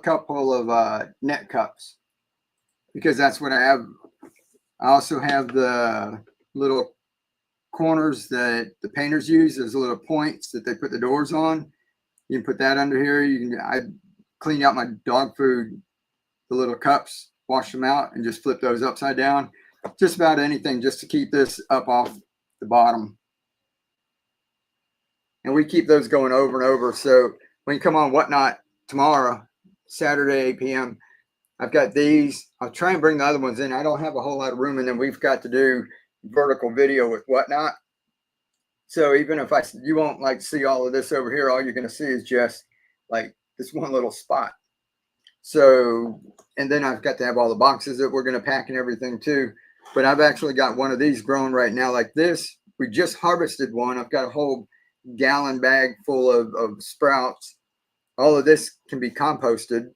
couple of net cups because that's what I have. I also have the little corners that the painters use. There's little points that they put the doors on. You can put that under here. I cleaned out my dog food, the little cups, wash them out, and just flip those upside down. Just about anything just to keep this up off the bottom. And we keep those going over and over. So when you come on Whatnot tomorrow, Saturday, 8 p.m., I've got these. I'll try and bring the other ones in. I don't have a whole lot of room, and then we've got to do vertical video with Whatnot. So even if you won't like see all of this over here, all you're going to see is just like this one little spot. So, and then I've got to have all the boxes that we're going to pack and everything too. But I've actually got one of these growing right now like this. We just harvested one. I've got a whole gallon bag full of sprouts. All of this can be composted.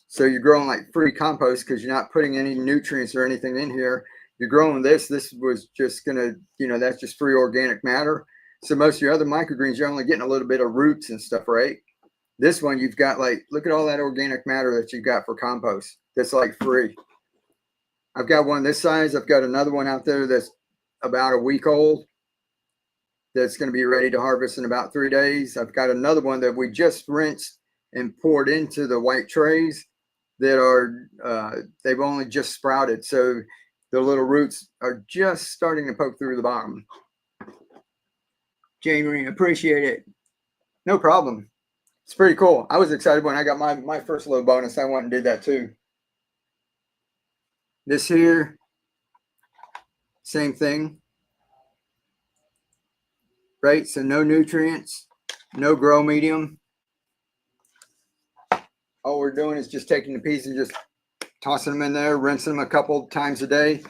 So you're growing like free compost because you're not putting any nutrients or anything in here. You're growing this. This was just going to, you know, that's just free organic matter. So most of your other microgreens, you're only getting a little bit of roots and stuff, right? This one, you've got like, look at all that organic matter that you've got for compost. That's like free. I've got one this size. I've got another one out there that's about a week old. That's going to be ready to harvest in about 3 days. I've got another one that we just rinsed and poured into the white trays that are, they've only just sprouted. So the little roots are just starting to poke through the bottom. Jamie, appreciate it. No problem. It's pretty cool. I was excited when I got my first little bonus. I went and did that too. This here, same thing. Right? So no nutrients, no grow medium. All we're doing is just taking the peas and just tossing them in there, rinsing them a couple times a day.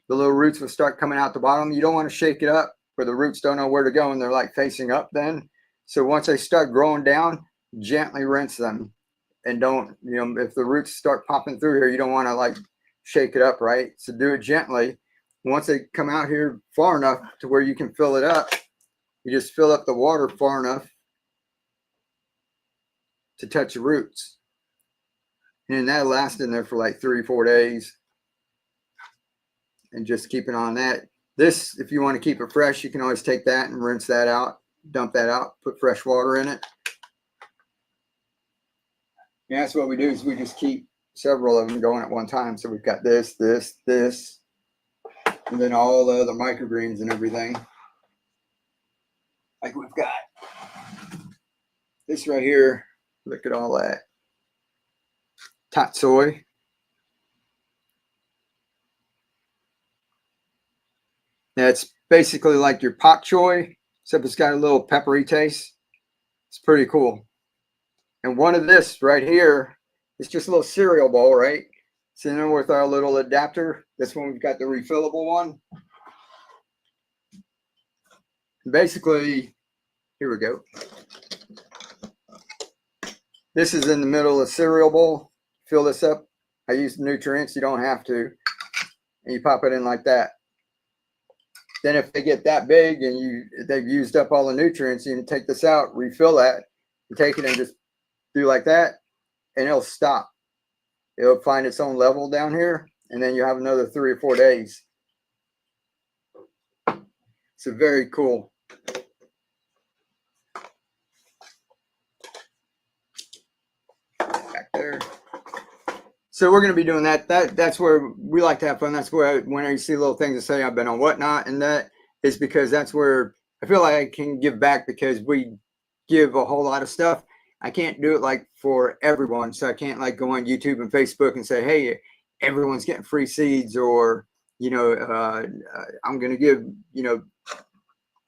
The little roots will start coming out the bottom. You don't want to shake it up where the roots don't know where to go and they're like facing up then. So once they start growing down, gently rinse them. And don't, you know, if the roots start popping through here, you don't want to like shake it up, right? So do it gently. Once they come out here far enough to where you can fill it up, you just fill up the water far enough to touch the roots. And that'll last in there for like 3 or 4 days. And just keep it on that. This, if you want to keep it fresh, you can always take that and rinse that out, dump that out, put fresh water in it. And that's what we do is we just keep several of them going at one time. So we've got this, and then all the other microgreens and everything. Like we've got this right here. Look at all that. Tot soy. That's basically like your pak choy, except it's got a little peppery taste. It's pretty cool. And one of this right here is just a little cereal bowl, right? So then with our little adapter, this one we've got the refillable one. Basically, here we go. This is in the middle of the cereal bowl. Fill this up. I use nutrients. You don't have to. And you pop it in like that. Then if they get that big and they've used up all the nutrients, you can take this out, refill that, you take it and just do like that, and it'll stop. It'll find its own level down here, and then you have another 3 or 4 days. So very cool. Back there. So we're going to be doing that. That's where we like to have fun. That's where whenever you see little things that say I've been on whatnot, and that is because that's where I feel like I can give back, because we give a whole lot of stuff. I can't do it like for everyone. So I can't like go on YouTube and Facebook and say, hey, everyone's getting free seeds, or, you know, I'm going to give, you know,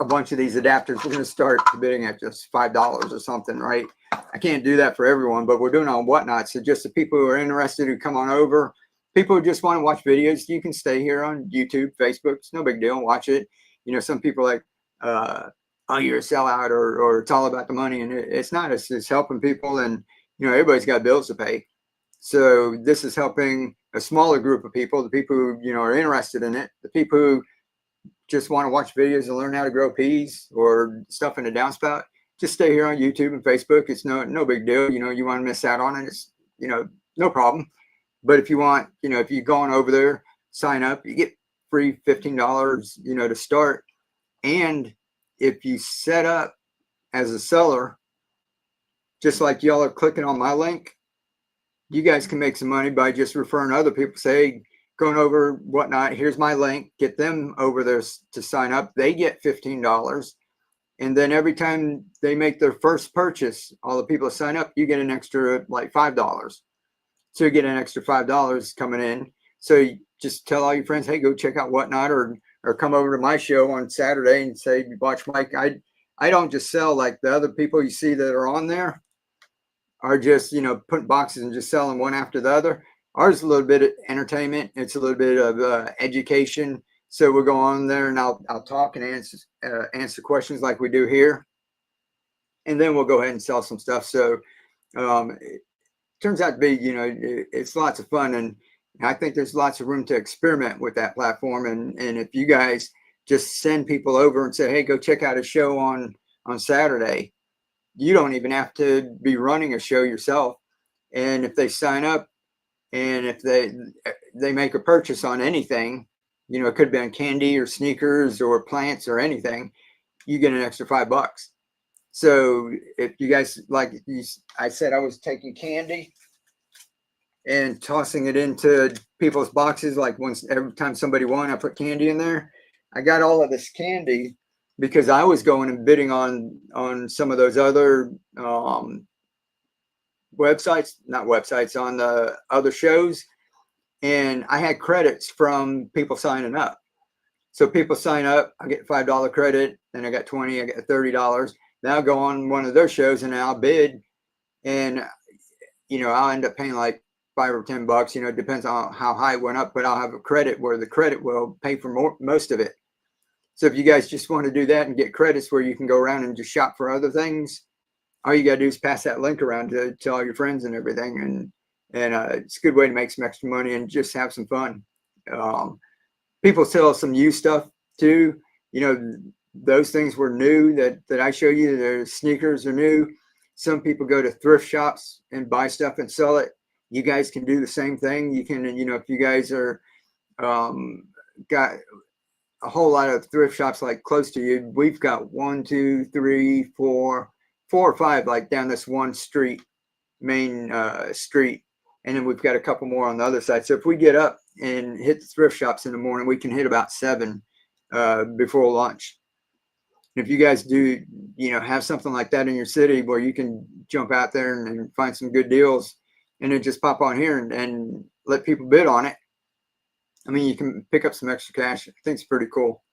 a bunch of these adapters. We're going to start bidding at just $5 or something, right? I can't do that for everyone, but we're doing it on whatnot. So just the people who are interested who come on over, people who just want to watch videos, you can stay here on YouTube, Facebook. It's no big deal. Watch it. You know, some people are like, oh, you're a sellout, or it's all about the money. And it's not. It's helping people. And, you know, everybody's got bills to pay. So this is helping a smaller group of people, the people who, you know, are interested in it, the people who just want to watch videos and learn how to grow peas or stuff in a downspout. Just stay here on YouTube and Facebook. It's no big deal. You know, you want to miss out on it, it's, you know, no problem. But if you want, you know, if you're going over there, sign up, you get free $15, you know, to start. And if you set up as a seller, just like y'all are clicking on my link, you guys can make some money by just referring other people. Say, hey, going over whatnot, here's my link, get them over there to sign up. They get $15. And then every time they make their first purchase, all the people that sign up, you get an extra like $5. So you get an extra $5 coming in. So you just tell all your friends, hey, go check out whatnot, or come over to my show on Saturday and say, watch Mike. I don't just sell like the other people you see that are on there. are just, you know, putting boxes and just selling one after the other. Ours is a little bit of entertainment. It's a little bit of education. So we'll go on there and I'll talk and answer questions like we do here. And then we'll go ahead and sell some stuff. So it turns out to be, you know, it's lots of fun. And I think there's lots of room to experiment with that platform. And if you guys just send people over and say, hey, go check out a show on Saturday, you don't even have to be running a show yourself. And if they sign up and if they make a purchase on anything, you know, it could be on candy or sneakers or plants or anything, you get an extra $5. So if you guys, like I said, I was taking candy and tossing it into people's boxes. Like every time somebody won, I put candy in there. I got all of this candy because I was going and bidding on some of those other websites, not websites, on the other shows. And I had credits from people signing up. So people sign up, I get $5 credit, then I got 20, I get $30. Then I'll go on one of their shows and I'll bid, and you know, I'll end up paying like $5 or $10. You know, it depends on how high it went up, but I'll have a credit where the credit will pay for most of it. So if you guys just want to do that and get credits where you can go around and just shop for other things, all you got to do is pass that link around to all your friends and everything. And it's a good way to make some extra money and just have some fun. People sell some used stuff too. You know, those things were new that I show you. The sneakers are new. Some people go to thrift shops and buy stuff and sell it. You guys can do the same thing. You can, you know, if you guys are got a whole lot of thrift shops like close to you, we've got 1, 2, 3, 4 or 5 like down this one street, main street, and then we've got a couple more on the other side. So if we get up and hit the thrift shops in the morning, we can hit about 7 before lunch. If you guys do, you know, have something like that in your city where you can jump out there and find some good deals and then just pop on here and let people bid on it, I mean, you can pick up some extra cash. I think it's pretty cool.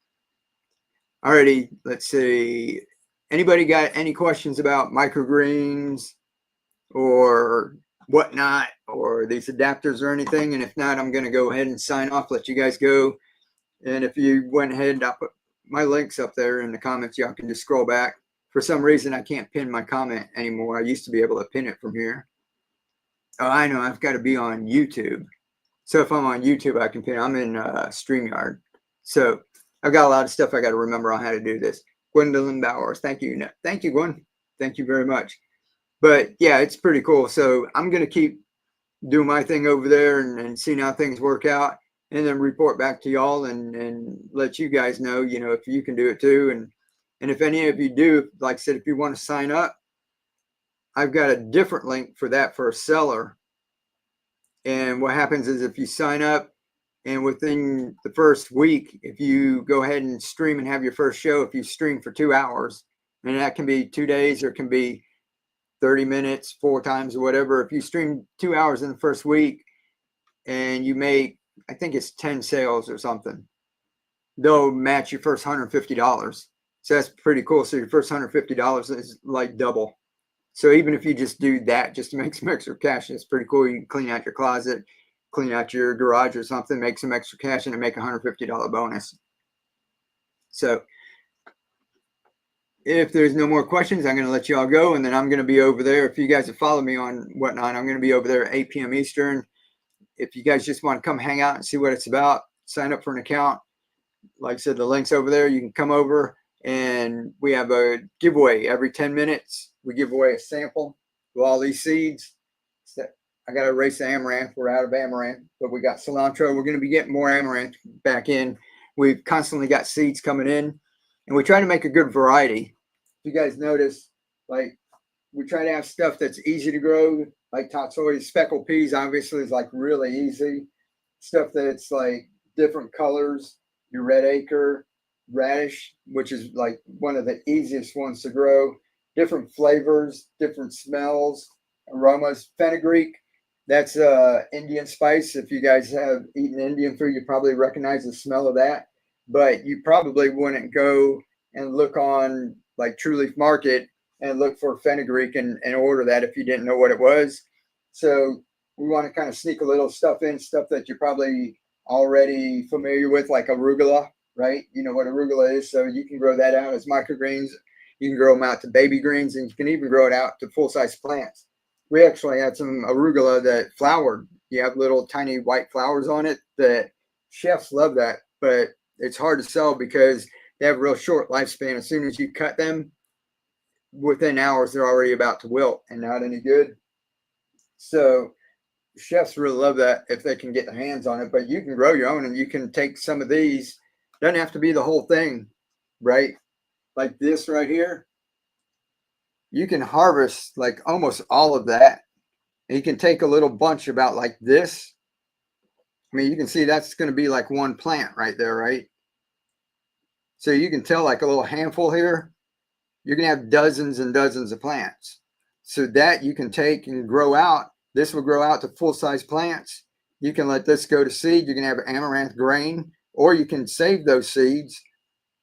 Alrighty, let's see. Anybody got any questions about microgreens or whatnot, or these adapters or anything? And if not, I'm going to go ahead and sign off, let you guys go. And if you went ahead, I'll put my links up there in the comments. Y'all can just scroll back. For some reason, I can't pin my comment anymore. I used to be able to pin it from here. Oh, I know. I've got to be on YouTube. So if I'm on YouTube, I can pin. I'm in StreamYard. So I've got a lot of stuff I got to remember on how to do this. Gwendolyn Bowers. Thank you. Thank you, Gwen. Thank you very much. But yeah, it's pretty cool. So I'm going to keep doing my thing over there and seeing how things work out, and then report back to y'all and let you guys know, you know, if you can do it too. And if any of you do, like I said, if you want to sign up, I've got a different link for that for a seller. And what happens is if you sign up and within the first week, if you go ahead and stream and have your first show, if you stream for 2 hours, and that can be 2 days or it can be 30 minutes, 4 times or whatever. If you stream 2 hours in the first week and you make, I think it's 10 sales or something, they'll match your first $150. So that's pretty cool. So your first $150 is like double. So even if you just do that just to make some extra cash, it's pretty cool. You can clean out your closet, clean out your garage or something, make some extra cash, and then make a $150 bonus. So if there's no more questions, I'm going to let you all go, and then I'm going to be over there. If you guys have followed me on whatnot, I'm going to be over there at 8 p.m. Eastern. If you guys just want to come hang out and see what it's about, sign up for an account. Like I said, the link's over there. You can come over, and we have a giveaway every 10 minutes. We give away a sample of all these seeds. I got to erase the amaranth. We're out of amaranth, but we got cilantro. We're going to be getting more amaranth back in. We've constantly got seeds coming in, and we try to make a good variety. If you guys notice, like, we try to have stuff that's easy to grow, like tatsoi. Speckled peas obviously is like really easy. Stuff that's like different colors, your red acre, radish, which is like one of the easiest ones to grow. Different flavors, different smells, aromas. Fenugreek, that's Indian spice. If you guys have eaten Indian food, you probably recognize the smell of that. But you probably wouldn't go and look on like True Leaf Market and look for fenugreek and order that if you didn't know what it was. So we want to kind of sneak a little stuff in, stuff that you're probably already familiar with, like arugula, right? You know what arugula is, so you can grow that out as microgreens. You can grow them out to baby greens, and you can even grow it out to full-size plants. We actually had some arugula that flowered. You have little tiny white flowers on it that chefs love that, but it's hard to sell because they have a real short lifespan. As soon as you cut them, within hours, they're already about to wilt and not any good. So chefs really love that if they can get their hands on it, but you can grow your own and you can take some of these. Doesn't have to be the whole thing, right? Like this right here, you can harvest like almost all of that. And you can take a little bunch about like this. I mean, you can see that's going to be like one plant right there, right? So you can tell like a little handful here, you're going to have dozens and dozens of plants. So that you can take and grow out. This will grow out to full-size plants. You can let this go to seed. You can have amaranth grain, or you can save those seeds.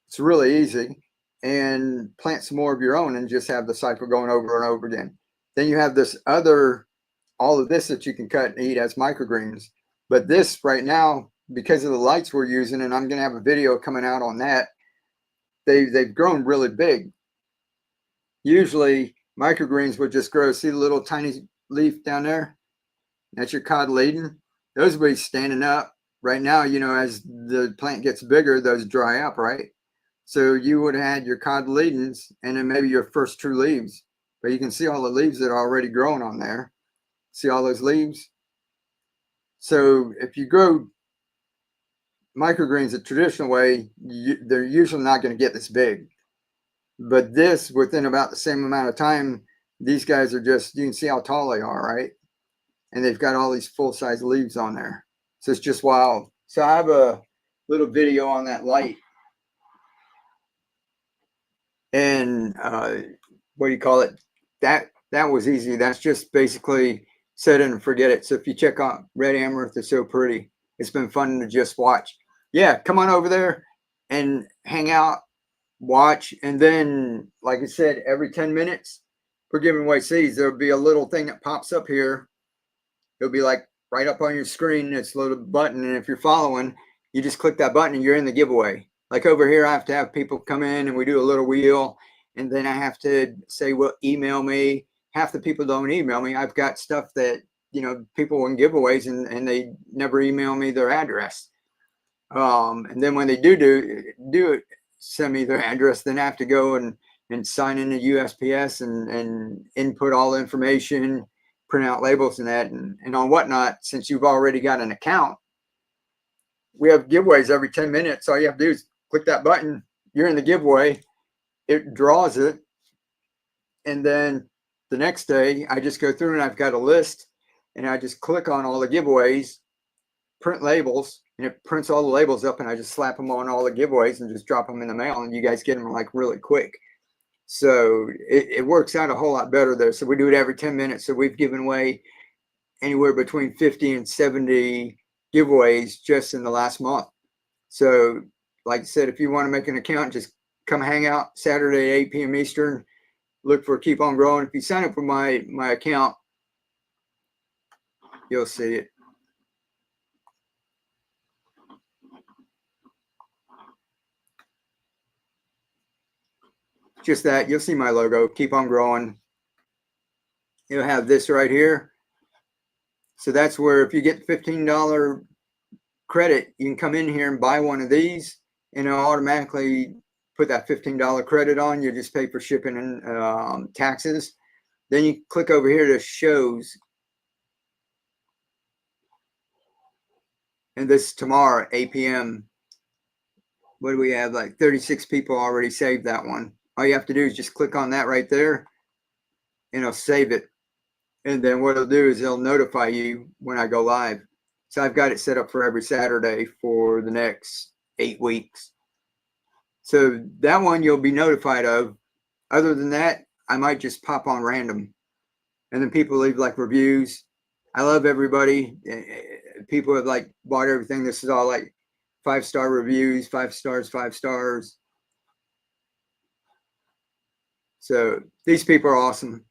It's really easy, and plant some more of your own and just have the cycle going over and over again. Then you have this other, all of this that you can cut and eat as microgreens. But this right now, because of the lights we're using, and I'm going to have a video coming out on that, they've grown really big. Usually microgreens would just grow. See the little tiny leaf down there? That's your cotyledon. Those will be standing up. Right now, you know, as the plant gets bigger, those dry up, right? So you would have had your cotyledons and then maybe your first true leaves. But you can see all the leaves that are already growing on there. See all those leaves? So if you grow microgreens the traditional way, they're usually not going to get this big. But this, within about the same amount of time, these guys are just, you can see how tall they are, right? And they've got all these full-size leaves on there. So it's just wild. So I have a little video on that light. And what do you call it? That was easy. That's just basically set it and forget it. So if you check out red amaranth, it's so pretty. It's been fun to just watch. Yeah, come on over there and hang out, watch, and then, like I said, every 10 minutes, we're giving away seeds. There'll be a little thing that pops up here. It'll be like right up on your screen. It's a little button, and if you're following, you just click that button and you're in the giveaway. Like over here, I have to have people come in and we do a little wheel, and then I have to say, well, email me. Half the people don't email me. I've got stuff that, you know, people win giveaways and they never email me their address. And then when they do send me their address, then I have to go and sign in the USPS and input all the information, print out labels and that, and on whatnot. Since you've already got an account, we have giveaways every 10 minutes. All you have to do is click that button. You're in the giveaway. It draws it. And then the next day, I just go through and I've got a list, and I just click on all the giveaways, print labels, and it prints all the labels up, and I just slap them on all the giveaways and just drop them in the mail, and you guys get them like really quick. So it works out a whole lot better there. So we do it every 10 minutes. So we've given away anywhere between 50 and 70 giveaways just in the last month. So like I said, if you want to make an account, just come hang out Saturday at 8 p.m. Eastern. Look for Keep On Growing. If you sign up for my account, you'll see it. Just that, you'll see my logo, Keep On Growing. You'll have this right here. So that's where if you get $15 credit, you can come in here and buy one of these, and it'll automatically put that $15 credit on. You just pay for shipping and taxes. Then you click over here to shows. And this is tomorrow, 8 p.m. What do we have? Like 36 people already saved that one. All you have to do is just click on that right there, and it'll save it. And then what it'll do is it'll notify you when I go live. So I've got it set up for every Saturday for the next 8 weeks. So that one you'll be notified of. Other than that, I might just pop on random. And then people leave like reviews. I love everybody. People have like bought everything. This is all like 5-star reviews, 5 stars, 5 stars. So these people are awesome.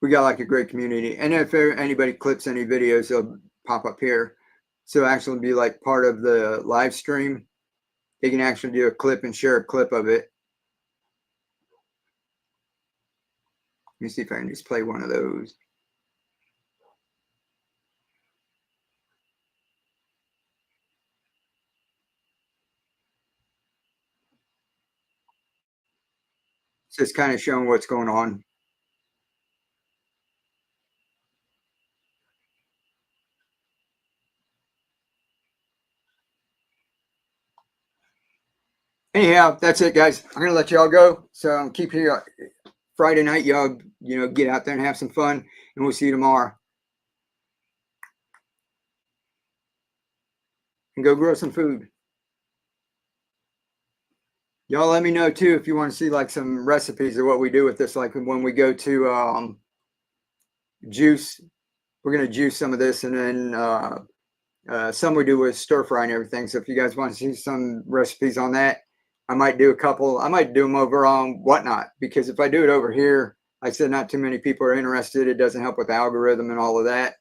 We got like a great community. And if anybody clips any videos, they'll pop up here. So actually be like part of the live stream. They can actually do a clip and share a clip of it. Let me see if I can just play one of those. It's just kind of showing what's going on. Anyhow, that's it, guys. I'm gonna let y'all go. So I'm keep here Friday night. Y'all, get out there and have some fun, and we'll see you tomorrow. And go grow some food. Y'all let me know too if you want to see like some recipes of what we do with this. Like when we go to juice, we're gonna juice some of this, and then some we do with stir fry and everything. So if you guys want to see some recipes on that, I might do a couple. I might do them over on Whatnot, because if I do it over here, like I said, not too many people are interested. It doesn't help with the algorithm and all of that,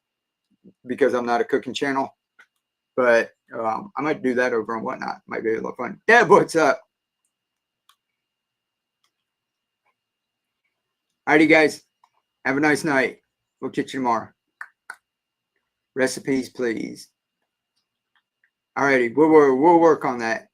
because I'm not a cooking channel. But I might do that over on Whatnot. Might be a little fun. Deb, what's up? Alrighty, guys. Have a nice night. We'll catch you tomorrow. Recipes, please. Alrighty, we'll work on that.